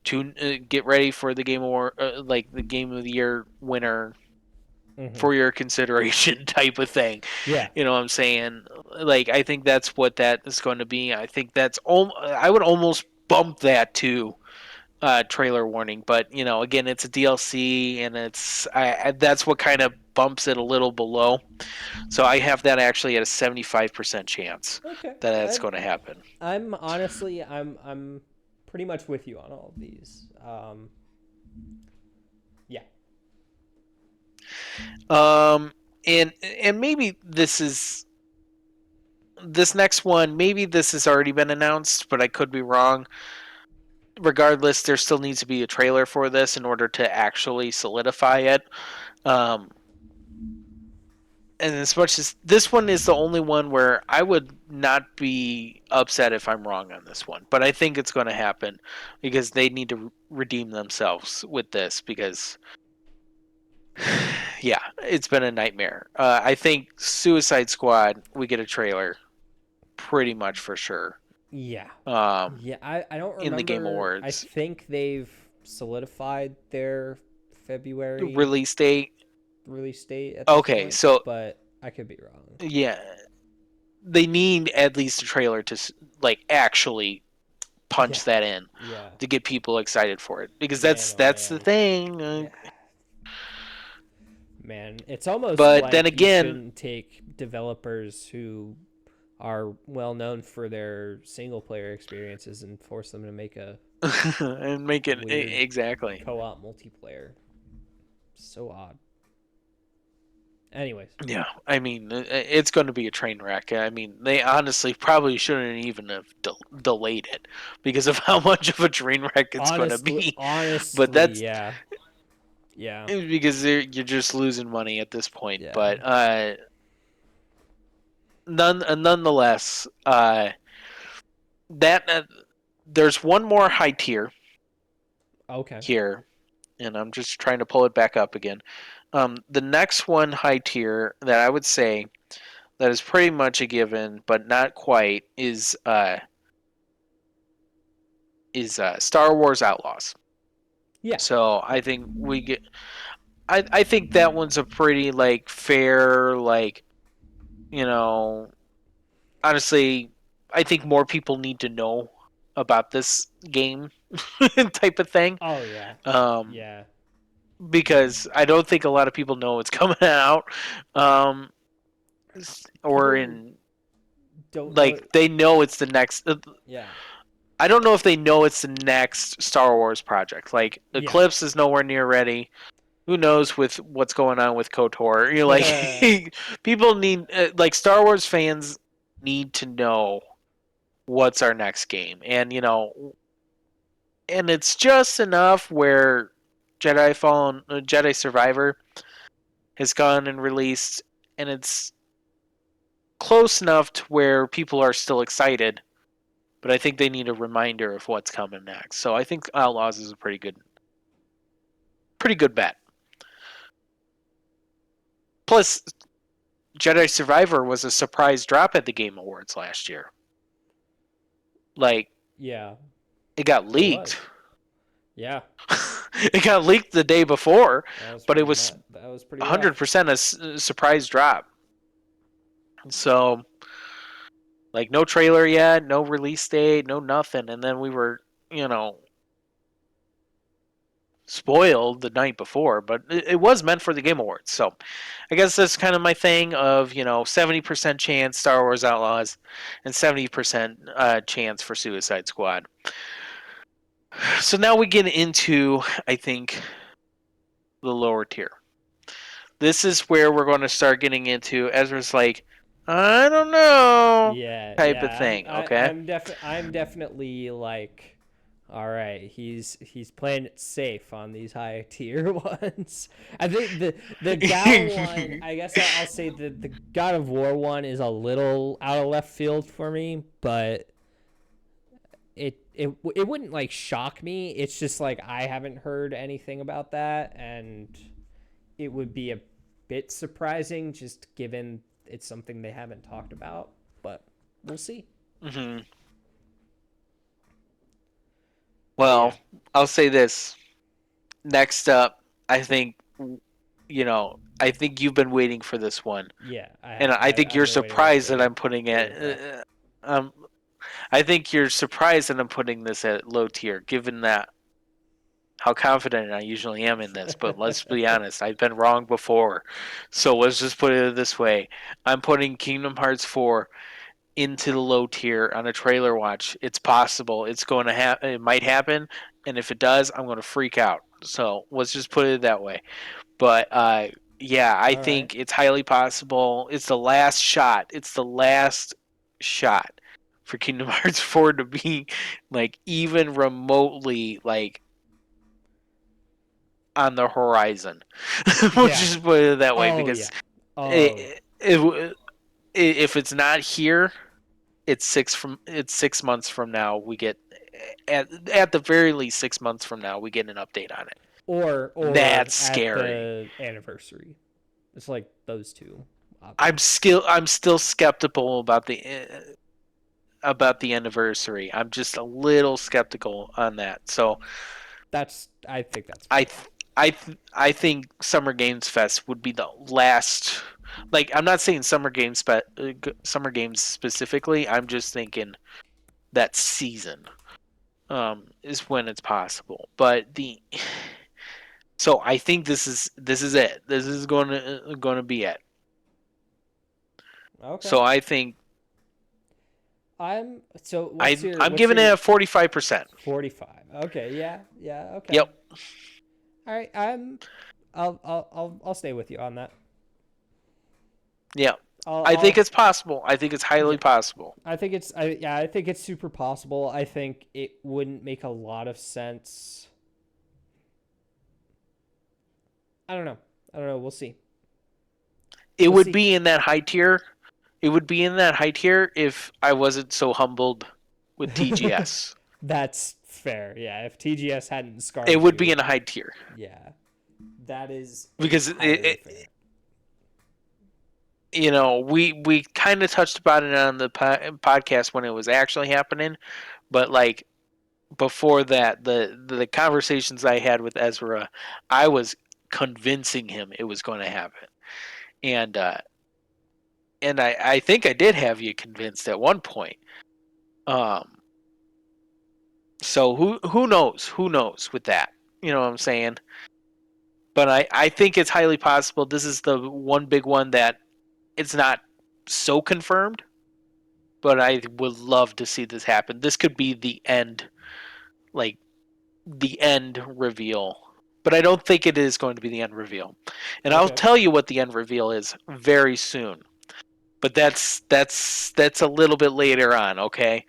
to get ready for the game award, like the game of the year winner Mm-hmm. for your consideration type of thing. Yeah. You know what I'm saying? Like I think that's what that is going to be. I think I would almost bump that to trailer warning, but you know, again, it's a DLC and that's what kind of bumps it a little below. So I have that actually at a 75% chance Okay. that that's going to happen. I'm honestly I'm pretty much with you on all of these. Yeah. Um and maybe this next one, maybe this has already been announced, but I could be wrong. Regardless, there still needs to be a trailer for this in order to actually solidify it. Um, and as much as this one is the only one where I would not be upset if I'm wrong on this one, but I think it's going to happen because they need to redeem themselves with this because, yeah, it's been a nightmare. I think Suicide Squad, we get a trailer pretty much for sure Yeah. um, Yeah. I don't in the Game remember. I Awards. think they've solidified their February Release date. release date at this Okay, point, so but I could be wrong. yeah, they need at least a trailer to like actually Yeah. punch that in Yeah. to get people excited for it because Man, oh that's the man. thing. Yeah. Man, it's almost But then like you again, shouldn't take developers who are well known for their single player experiences and force them to make a and make it weird exactly. co-op multiplayer. So odd. Anyways, Yeah, I mean it's going to be a train wreck. I mean they honestly probably shouldn't even have delayed it because of how much of a train wreck it's going to be. But honestly, that's yeah, yeah, because you're just losing money at this point. yeah. But nonetheless, that there's one more high tier Okay, here, and I'm just trying to pull it back up again. The next one high tier that I would say that is pretty much a given, but not quite, is Star Wars Outlaws. yeah. So I think we get. I think that one's a pretty like fair like you know honestly I think more people need to know about this game type of thing. Oh yeah, Um, yeah. because I don't think a lot of people know it's coming out. Um, or People in don't know. like they know it's the next. Yeah, I don't know if they know it's the next Star Wars project. Like yeah. Eclipse is nowhere near ready. Who knows with what's going on with KOTOR? You're like people need like Star Wars fans need to know what's our next game, and and it's just enough where Jedi Survivor has gone and released, and it's close enough to where people are still excited. But I think they need a reminder of what's coming next. So I think Outlaws is a pretty good bet. Plus, Jedi Survivor was a surprise drop at the Game Awards last year. Like Yeah, it got it leaked. was. Yeah, It got leaked the day before, but it was that was pretty rough. 100% a surprise drop. So like no trailer yet, no release date, no nothing, and then we were, you know, spoiled the night before, but it was meant for the Game Awards. So I guess that's kind of my thing of, 70% chance Star Wars Outlaws and 70% chance for Suicide Squad. So now we get into, I think, the lower tier. This is where we're going to start getting into Ezra's like, I don't know Yeah, type of yeah. thing, okay? I'm definitely like, all right. He's playing it safe on these high tier ones. I think the Gal one. I guess I'll say the God of War one is a little out of left field for me, but it wouldn't like shock me. It's just like I haven't heard anything about that, and it would be a bit surprising just given it's something they haven't talked about, but we'll see. hmm But yeah, Well, I'll say this. Next up, I think, I think you've been waiting for this one. yeah, I And have. I think I've you're been surprised that I'm putting waiting it. for that. I think you're surprised that I'm putting this at low tier, given that how confident I usually am in this. But let's be honest, I've been wrong before. So let's just put it this way: I'm putting Kingdom Hearts 4 into the low tier on a trailer watch. It's possible. It's going to happen. It might happen, and if it does, I'm going to freak out. So let's just put it that way. But yeah, I All right. think it's highly possible. It's the last shot. It's the last shot for Kingdom Hearts 4 to be like even remotely like on the horizon. We'll Yeah. just put it that way Oh yeah. because Oh if it's not here, it's 6 months from now. We get at the very least 6 months from now we get an update on it. or That's at scary. the anniversary. It's like those two I'm options. still I'm still skeptical about the anniversary. I'm just a little skeptical on that. So I think that's I fair. I think Summer Games Fest would be the last. Like I'm not saying Summer Games specifically. I'm just thinking that season is when it's possible. But the so I think this is it. This is going to be it. Okay. So I think I'm so I'm what's giving it your a 45%. 45. Okay, yeah. Yeah, okay. Yep. All right, I'll stay with you on that. Yeah. I think I'll it's possible. I think it's highly yeah. possible. I think it's super possible. I think it wouldn't make a lot of sense. I don't know. I don't know. We'll see. It We'll would see. be in that high tier. It would be in that high tier if I wasn't so humbled with TGS. That's fair. Yeah, if TGS hadn't It scarred would be you, in a high tier yeah, that is because entirely fair. we kind of touched about it on the podcast when it was actually happening, but like before that, the conversations I had with Ezra, I was convincing him it was going to happen, and I think I did have you convinced at one point. Um, so who knows? Who knows with that? You know what I'm saying? But I think it's highly possible. This is the one big one that it's not so confirmed, but I would love to see this happen. This could be the end, like the end reveal. But I don't think it is going to be the end reveal. And I'll Okay. tell you what the end reveal is very soon. But that's a little bit later on, okay?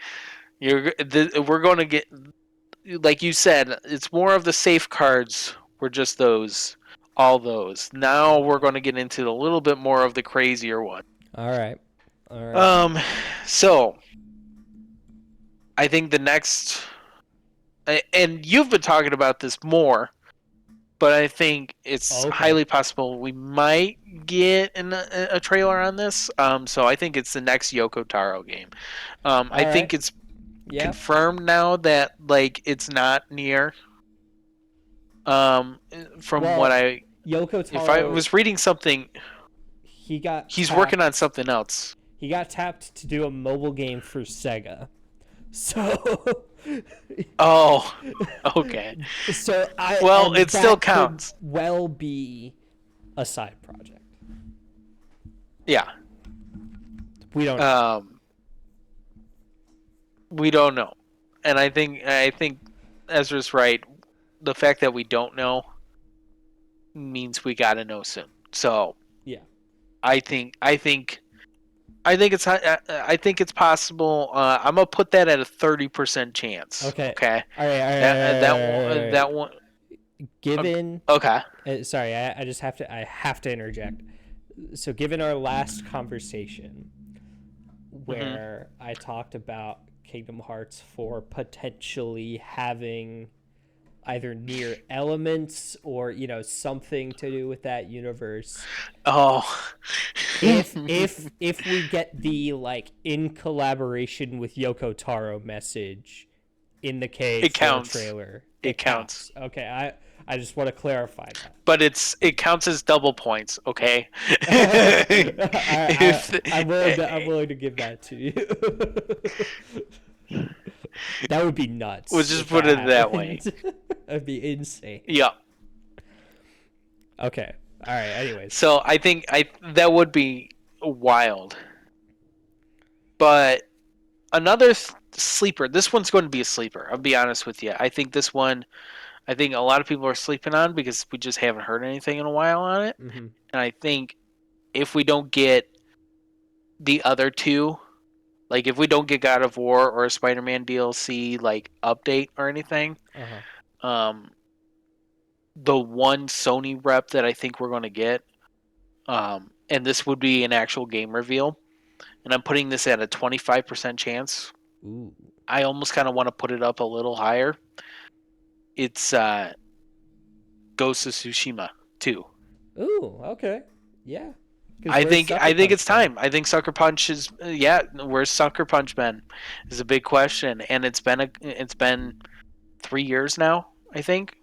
We're going to get, like you said, it's more of the safe cards were just those, all those. Now we're Okay. going to get into a little bit more of the crazier one. All right. All right. Um, so I think the next, and you've been talking about this more, but I think it's Okay. highly possible we might get a trailer on this. So I think it's the next Yoko Taro game. I All think right. Yeah. confirmed now that like it's not near. Um, from what Well, I, Yoko if I Taro, was reading something, he got he's working on tapped. something else. He got tapped to do a mobile game for Sega. So, Oh, okay. so I Well, and it still that could counts. well be a side project. Yeah. We don't know. Um, we don't know, and I think Ezra's right. The fact that we don't know means we got to know soon. So Yeah. I think it's possible. I'm gonna put that at a 30% chance. Okay. Okay, All right. All right. that one All right. that one. Given, Okay. sorry, I just have to. I have to interject. So, given our last conversation, Hmm. where I talked about Kingdom Hearts 4 potentially having either near elements or something to do with that universe, Oh, if we get the like in collaboration with Yoko Taro message in the it KH4 counts. trailer, It it counts. counts. Okay, I just want to clarify But it counts as double points. Okay. that. If I'm willing to give that to you. That would be we'll nuts just if put that it that way. happened. That'd be insane. Yeah. Okay. All right. Anyways. So I think I that would be wild. But another sleeper. This one's going to be a sleeper. I'll be honest with you. I think this one. I think a lot of people are sleeping on because we just haven't heard anything in a while on it. Mm-hmm. And I think if we don't get the other two, like if we don't get God of War or a Spider-Man DLC like update or anything, Uh huh. um, the one Sony rep that I think we're going to get, and this would be an actual game reveal, and I'm putting this at a 25% chance. Ooh. I almost kind of want to put it up a little higher. It's Ghost of Tsushima 2. Ooh. Okay. Yeah. Because I where's think Sucker I think Punch it's been? time. I think Sucker Punch is yeah. Where's Sucker Punch been? Is a big question, and it's been 3 years now. I think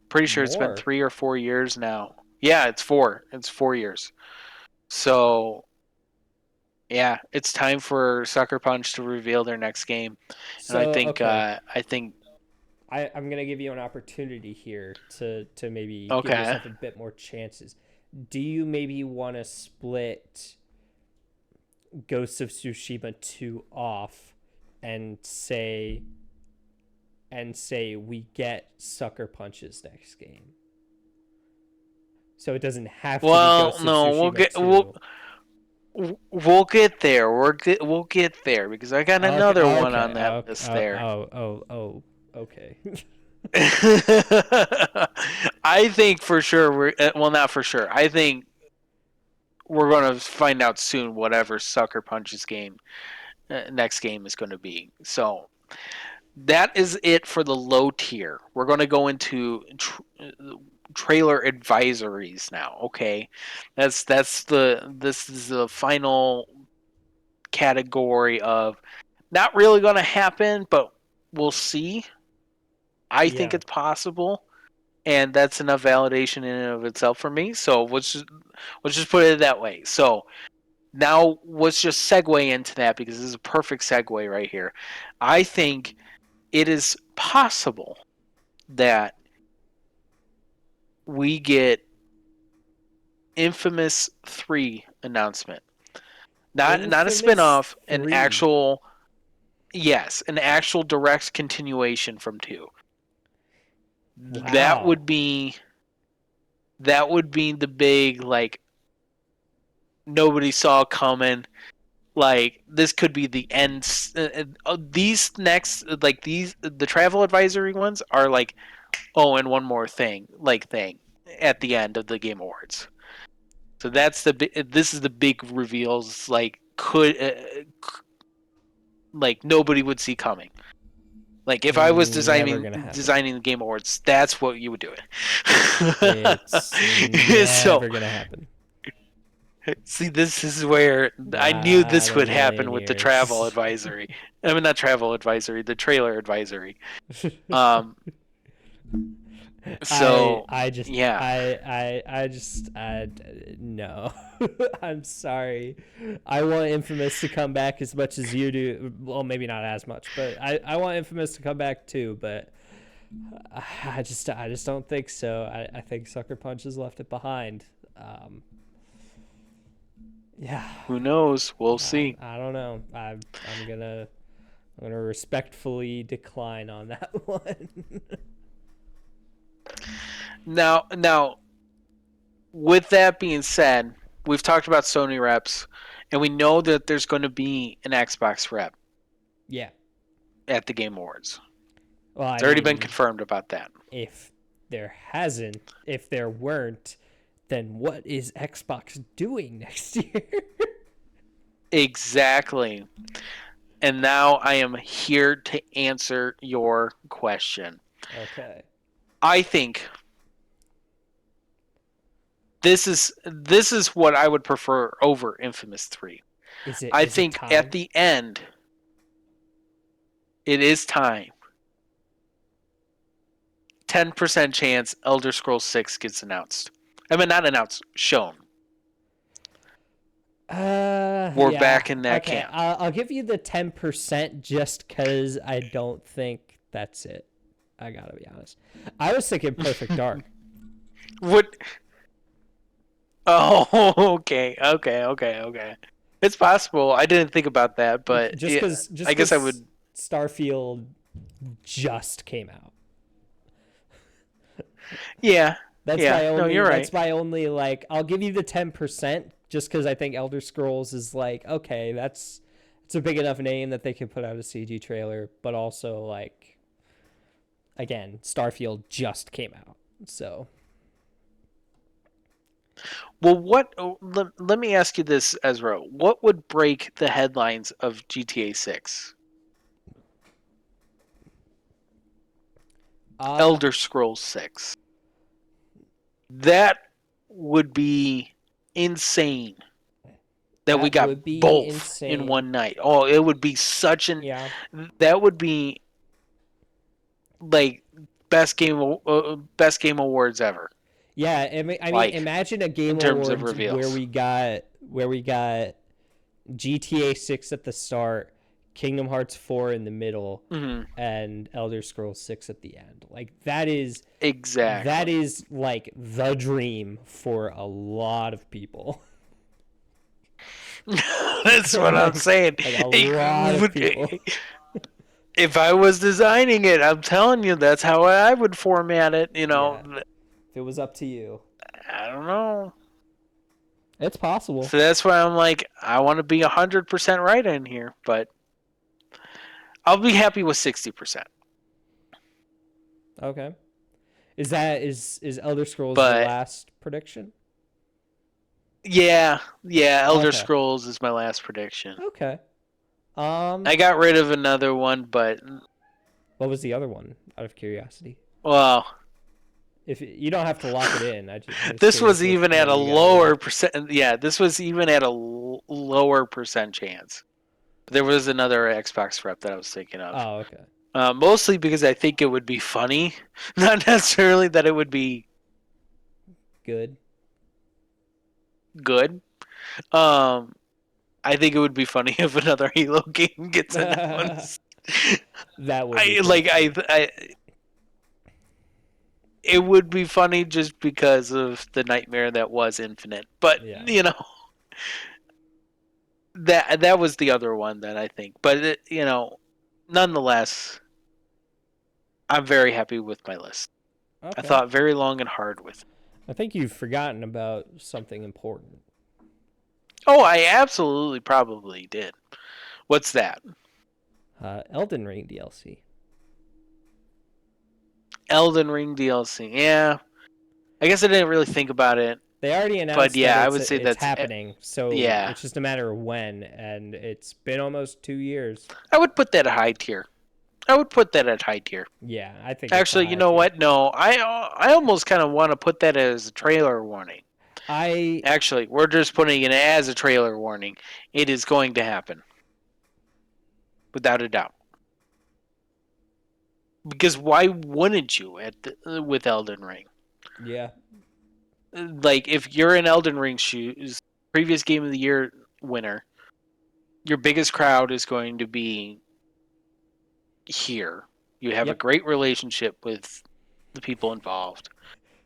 pretty sure it's been More. 3 or 4 years now. Yeah, it's 4. It's 4 years. So yeah, it's time for Sucker Punch to reveal their next game, and So okay. I think I'm gonna give you an opportunity here to maybe give okay. yourself a bit more chances. Do you maybe want to split Ghost of Tsushima 2 off and say we get Sucker Punch's next game? So it doesn't have to be Well, Ghost of no, Tsushima 2. we'll get there. We'll get there because I got Okay, another one on okay, that okay, list there. okay. I think for sure well, not for sure. I think we're going to find out soon whatever Sucker Punch's game next game is going to be. So that is it for the low tier. We're going to go into trailer advisories now. Okay, that's the this is the final category of not really going to happen, but we'll see. I think Yeah. it's possible, and that's enough validation in and of itself for me. So let's just put it that way. So now let's just segue into that because this is a perfect segue right here. I think it is possible that we get Infamous 3 announcement. Not a Infamous spin-off, an 3. actual yes, an actual direct continuation from 2. That Wow. would be the big like nobody saw coming. Like this could be the end. These next like these the travel advisory ones are like oh and one more thing like thing at the end of the Game Awards. So that's this is the big reveals like could like nobody would see coming. Like if I was Never gonna happen. designing the Game Awards, that's what you would do it. It's So never gonna happen. See, this is where I knew Not this a would million happen with the travel years. advisory. I mean, not travel advisory, the trailer advisory. Um, I so I just yeah, I just no. I'm sorry. I want Infamous to come back as much as you do. Well, maybe not as much, but I want Infamous to come back too. But I just don't think so. I think Sucker Punch has left it behind. Um, yeah, who knows? We'll see. I don't know. I'm gonna respectfully decline on that one. Now, with that being said, we've talked about Sony reps, and we know that there's going to be an Xbox rep Yeah. at the Game Awards. Well, I It's already been mean, confirmed about that. if there weren't, then what is Xbox doing next year? Exactly. And now I am here to answer your question. Okay. I think this is what I would prefer over Infamous 3. I Is it think at time? the end it is time. 10% chance Elder Scrolls 6 gets announced. I mean not announced, shown. We're Yeah. back in that Okay. camp. I'll give you the 10% just because I don't think that's it. I gotta be honest. I was thinking Perfect Dark. What? Oh, okay. It's possible. I didn't think about that, but yeah, Just I guess I because would. Starfield just came out. Yeah, yeah. No, you're right. That's my only like I'll give you the 10% just cuz I think Elder Scrolls is like okay, that's it's a big enough name that they can put out a CG trailer, but also like again, Starfield just came out. So, Well, let me ask you this, Ezra. What would break the headlines of GTA 6? uh Elder Scrolls 6. That would be insane that we that got would be both in insane. one night. Oh, it would be such an Yeah. that would be like best game awards ever. Yeah, I mean Like imagine a in Game terms of Awards where reveals. we got GTA 6 at the start, Kingdom Hearts 4 in the middle, Hmm. and Elder Scrolls 6 at the end. Like that Exactly. is like the dream for a lot of people. That's what I'm saying. like a lot of people. If I was designing it, I'm telling you, that's how I would format it. Yeah. If it was up to you. I don't know. It's possible. So that's why I'm like, I want to be 100% right in here, but I'll be happy with 60%. Okay. Is Elder Scrolls your But last prediction? yeah, Elder Okay. Scrolls is my last prediction. Okay. Um I got rid of another one, but what was the other one out of curiosity? well, If you don't have to lock it in, I'm just this curious was even at what a you got rid of. lower percent. Yeah, this was even at a lower percent chance. There was another Xbox rep that I was thinking of. Oh, okay. Mostly because I think it would be funny, not necessarily that it would be Good. good. Um, I think it would be funny if another Halo game gets That announced. would be I pretty like funny. it would be funny just because of the nightmare that was Infinite. But Yeah. that was the other one that I think. But nonetheless, I'm very happy with my list. I Okay. thought very long and hard with it. I think you've forgotten about something important. Oh, I absolutely probably did. What's that? Elden Ring DLC. Elden Ring DLC. Yeah, I guess I didn't really think about it, They already but announced that yeah, I would say it's that's happening, so yeah. it's just a matter of when, and it's been almost 2 years. I would put that at high tier. I would put that at high tier. Yeah, I think it's a Actually, you high know tier. what? No, I almost kind of want to put that as a trailer warning. I Actually, we're just putting it as a trailer warning. It is going to happen, without a doubt. Because why wouldn't you with Elden Ring? yeah. Like, if you're in Elden Ring shoes, previous Game of the Year winner, your biggest crowd is going to be here. You have a Yep. great relationship with the people involved.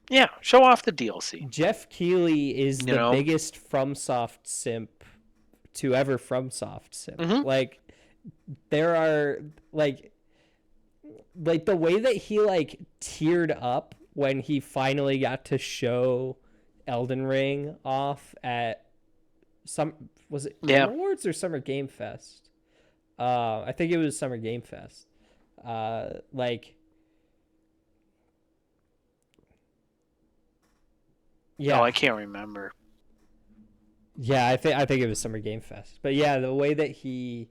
Yeah, show off the DLC. Jeff Keighley is You the know. biggest FromSoft simp to ever FromSoft simp. Mm-hmm. Like there are like the way that he like teared up when he finally got to show Elden Ring off at some was it Game Yeah. Awards or Summer Game Fest? I think it was Summer Game Fest. Like No, yeah, I can't remember. yeah, I think it was Summer Game Fest. But yeah, the way that he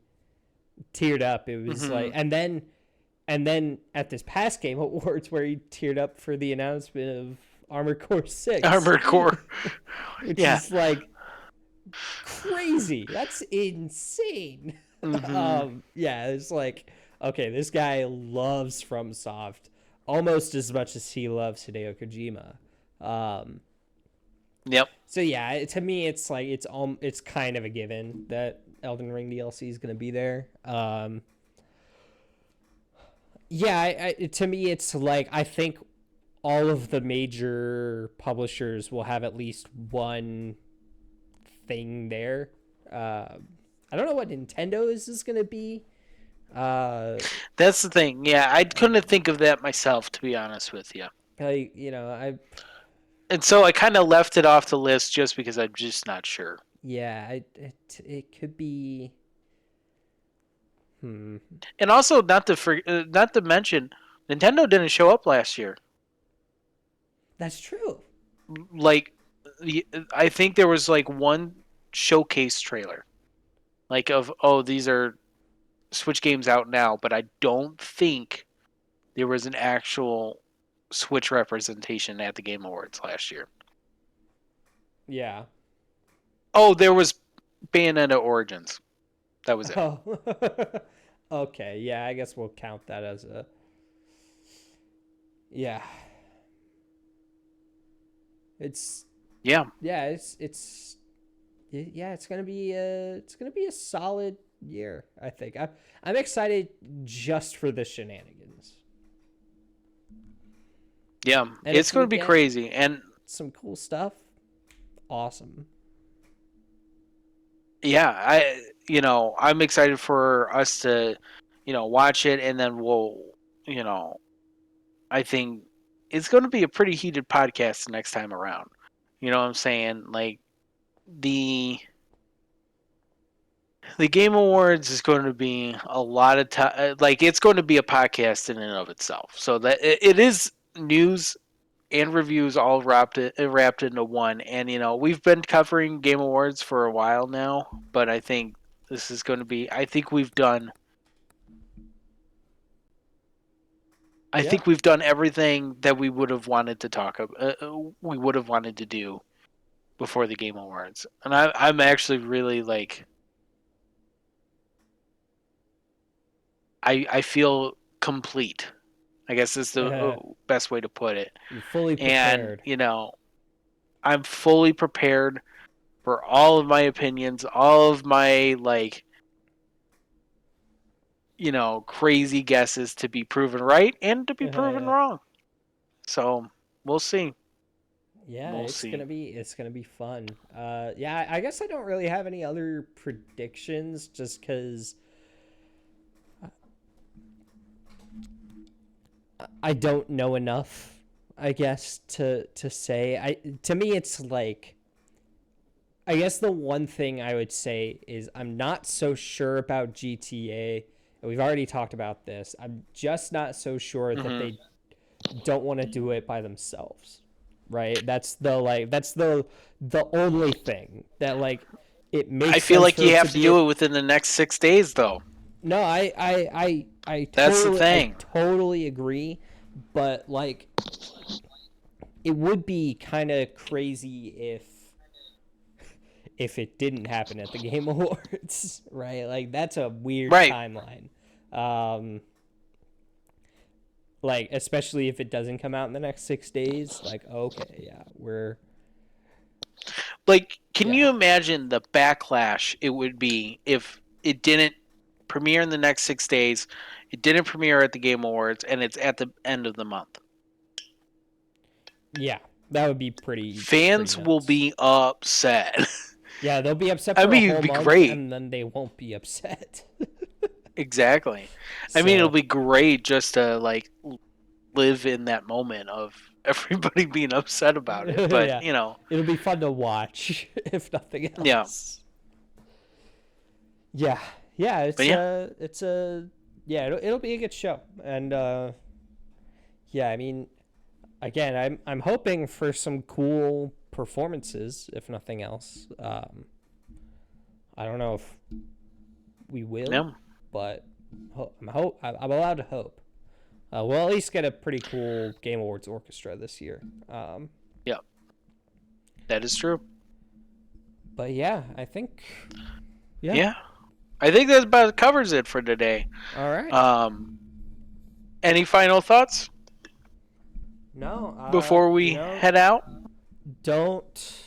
teared up, it was like, Mm-hmm. and then at this past Game Awards where he teared up for the announcement of Armored Core 6, Armored Core. which Yeah. is like crazy. That's insane. Mm-hmm. Yeah, it's like, okay, this guy loves FromSoft almost as much as he loves Hideo Kojima. Um, Yep. so yeah, to me, it's like it's kind of a given that Elden Ring DLC is going to be there. Yeah, to me, it's like I think all of the major publishers will have at least one thing there. I don't know what Nintendo's is going to be. Uh, That's the thing. Yeah, I couldn't think of that myself, to be honest with you. I And so I kind of left it off the list just because I'm just not sure. yeah, it could be. Hmm, And also, not to mention, Nintendo didn't show up last year. that's true. Like, I think there was like one showcase trailer, like of these are Switch games out now, but I don't think there was an actual Switch representation at the Game Awards last year. Yeah. Oh, there was Bayonetta Origins. That was it. Oh. Okay. Yeah, I guess we'll count that as a. Yeah. It's Yeah, yeah, it's gonna be a solid year. I think I'm excited just for the shenanigans, yeah, and it's if going we to be get crazy. And some cool stuff, awesome. yeah, I'm excited for us to, watch it, and then you know, I think it's going to be a pretty heated podcast the next time around. You know what I'm saying? Like the the Game Awards is going to be a lot of time. Like it's going to be a podcast in and of itself. So that it is news and reviews all wrapped into one. And we've been covering Game Awards for a while now, but I think this is going to be. I Yeah. think we've done everything that we would have wanted to talk about. We would have wanted to do before the Game Awards, and I'm actually really like. I feel complete. I guess is the best way to put it. You're fully And prepared. I'm fully prepared for all of my opinions, all of my crazy guesses to be proven right and to be proven Yeah. wrong. So we'll see. Yeah, We'll it's see. gonna be fun. Yeah, I guess I don't really have any other predictions, just because I don't know enough. I guess to say to me it's like I guess the one thing I would say is I'm not so sure about GTA. And we've already talked about this. I'm just not so sure that Hmm. they don't want to do it by themselves. Right? That's the only thing that like it I makes feel sense like for you it to have to be a do it within the next 6 days, though. no, I That's the I thing. totally agree, but like it would be kind of crazy if if it didn't happen at the Game Awards, right? Like that's a weird Right. timeline. Um, like especially if it doesn't come out in the next 6 days. Like okay, yeah, we're Like, can yeah, you imagine the backlash it would be if it didn't premiere in the next 6 days, it didn't premiere at the Game Awards, and it's at the end of the month? yeah, that would be pretty Fans will nuts. be upset. Yeah, they'll be upset I for a mean, it'd whole be month, great. and then they won't be upset. Exactly. I mean, it'll So be great just to like live in that moment of everybody being upset about it. But yeah, it'll be fun to watch if nothing yeah, else. Yeah, yeah, but yeah, it's a yeah, it'll be a good show, and yeah, I mean, again, I'm hoping for some cool performances, if nothing else. I don't know if we will, yeah, but I'm allowed to hope. We'll at least get a pretty cool Game Awards orchestra this year. yeah. That is true. But yeah, I think yeah. Yeah, I think that about covers it for today. All right. Um, any final thoughts No, before we head out? don't.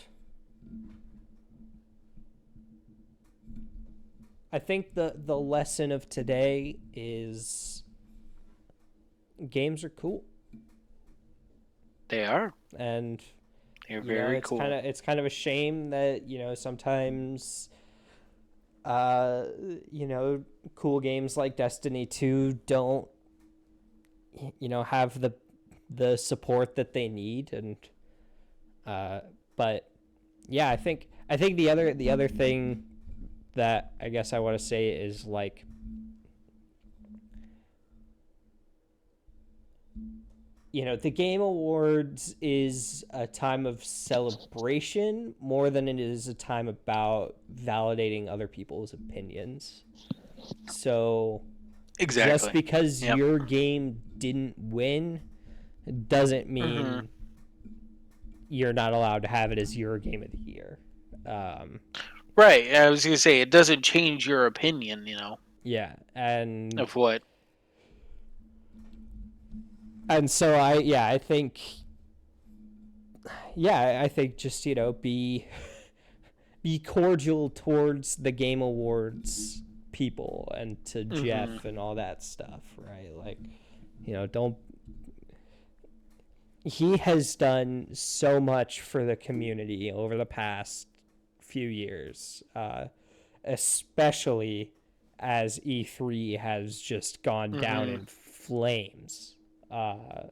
I think the lesson of today is games are cool, They are. and They're very it's cool. kind of a shame that sometimes you know cool games like Destiny 2 don't have the support that they need, and but yeah, I think the other thing that I guess I want to say is like the Game Awards is a time of celebration more than it is a time about validating other people's opinions. So just Exactly. because Yep. your game didn't win doesn't Hmm. mean you're not allowed to have it as your game of the year. Um, Right. I was gonna say it doesn't change your opinion, yeah, and of what. so I think just be cordial towards the Game Awards people and to Hmm. Jeff and all that stuff, right? Like, don't he has done so much for the community over the past few years, especially as E3 has just gone down Hmm. in flames. Uh,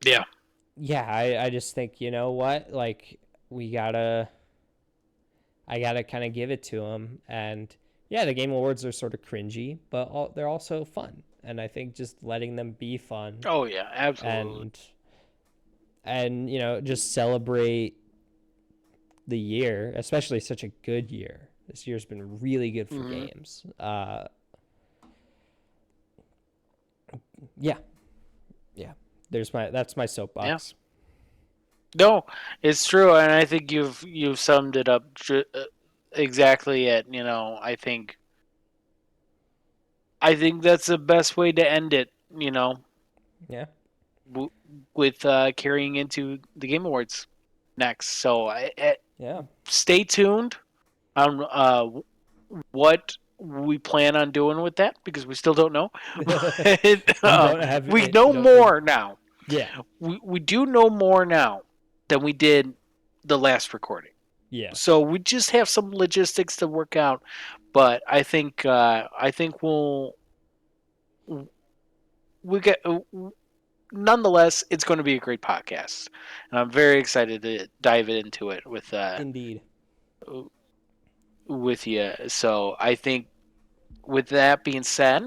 Yeah. yeah, I just think, what? Like, we gotta, I gotta kind of give it to him. And yeah, the Game Awards are sort of cringy, but they're also fun. And I think just letting them be fun Oh yeah. Absolutely. and just celebrate the year, especially such a good year. This year's been really good for Hmm. games. Yeah, yeah. That's my Yeah. soapbox. No, it's true, and I think you've summed it up exactly. I think that's the best way to end it. Yeah, W- with carrying into the Game Awards next. So yeah. stay tuned on what we plan on doing with that because we still don't know. But, We don't have we it. know No, more now. yeah, We do know more now than we did the last recording. yeah, So we just have some logistics to work out, but I think we get nonetheless it's going to be a great podcast, and I'm very excited to dive into it indeed. with you. So I think with that being said,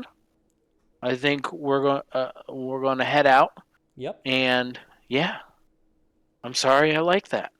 I think we're going to head out, Yep. and yeah, I'm sorry I like that.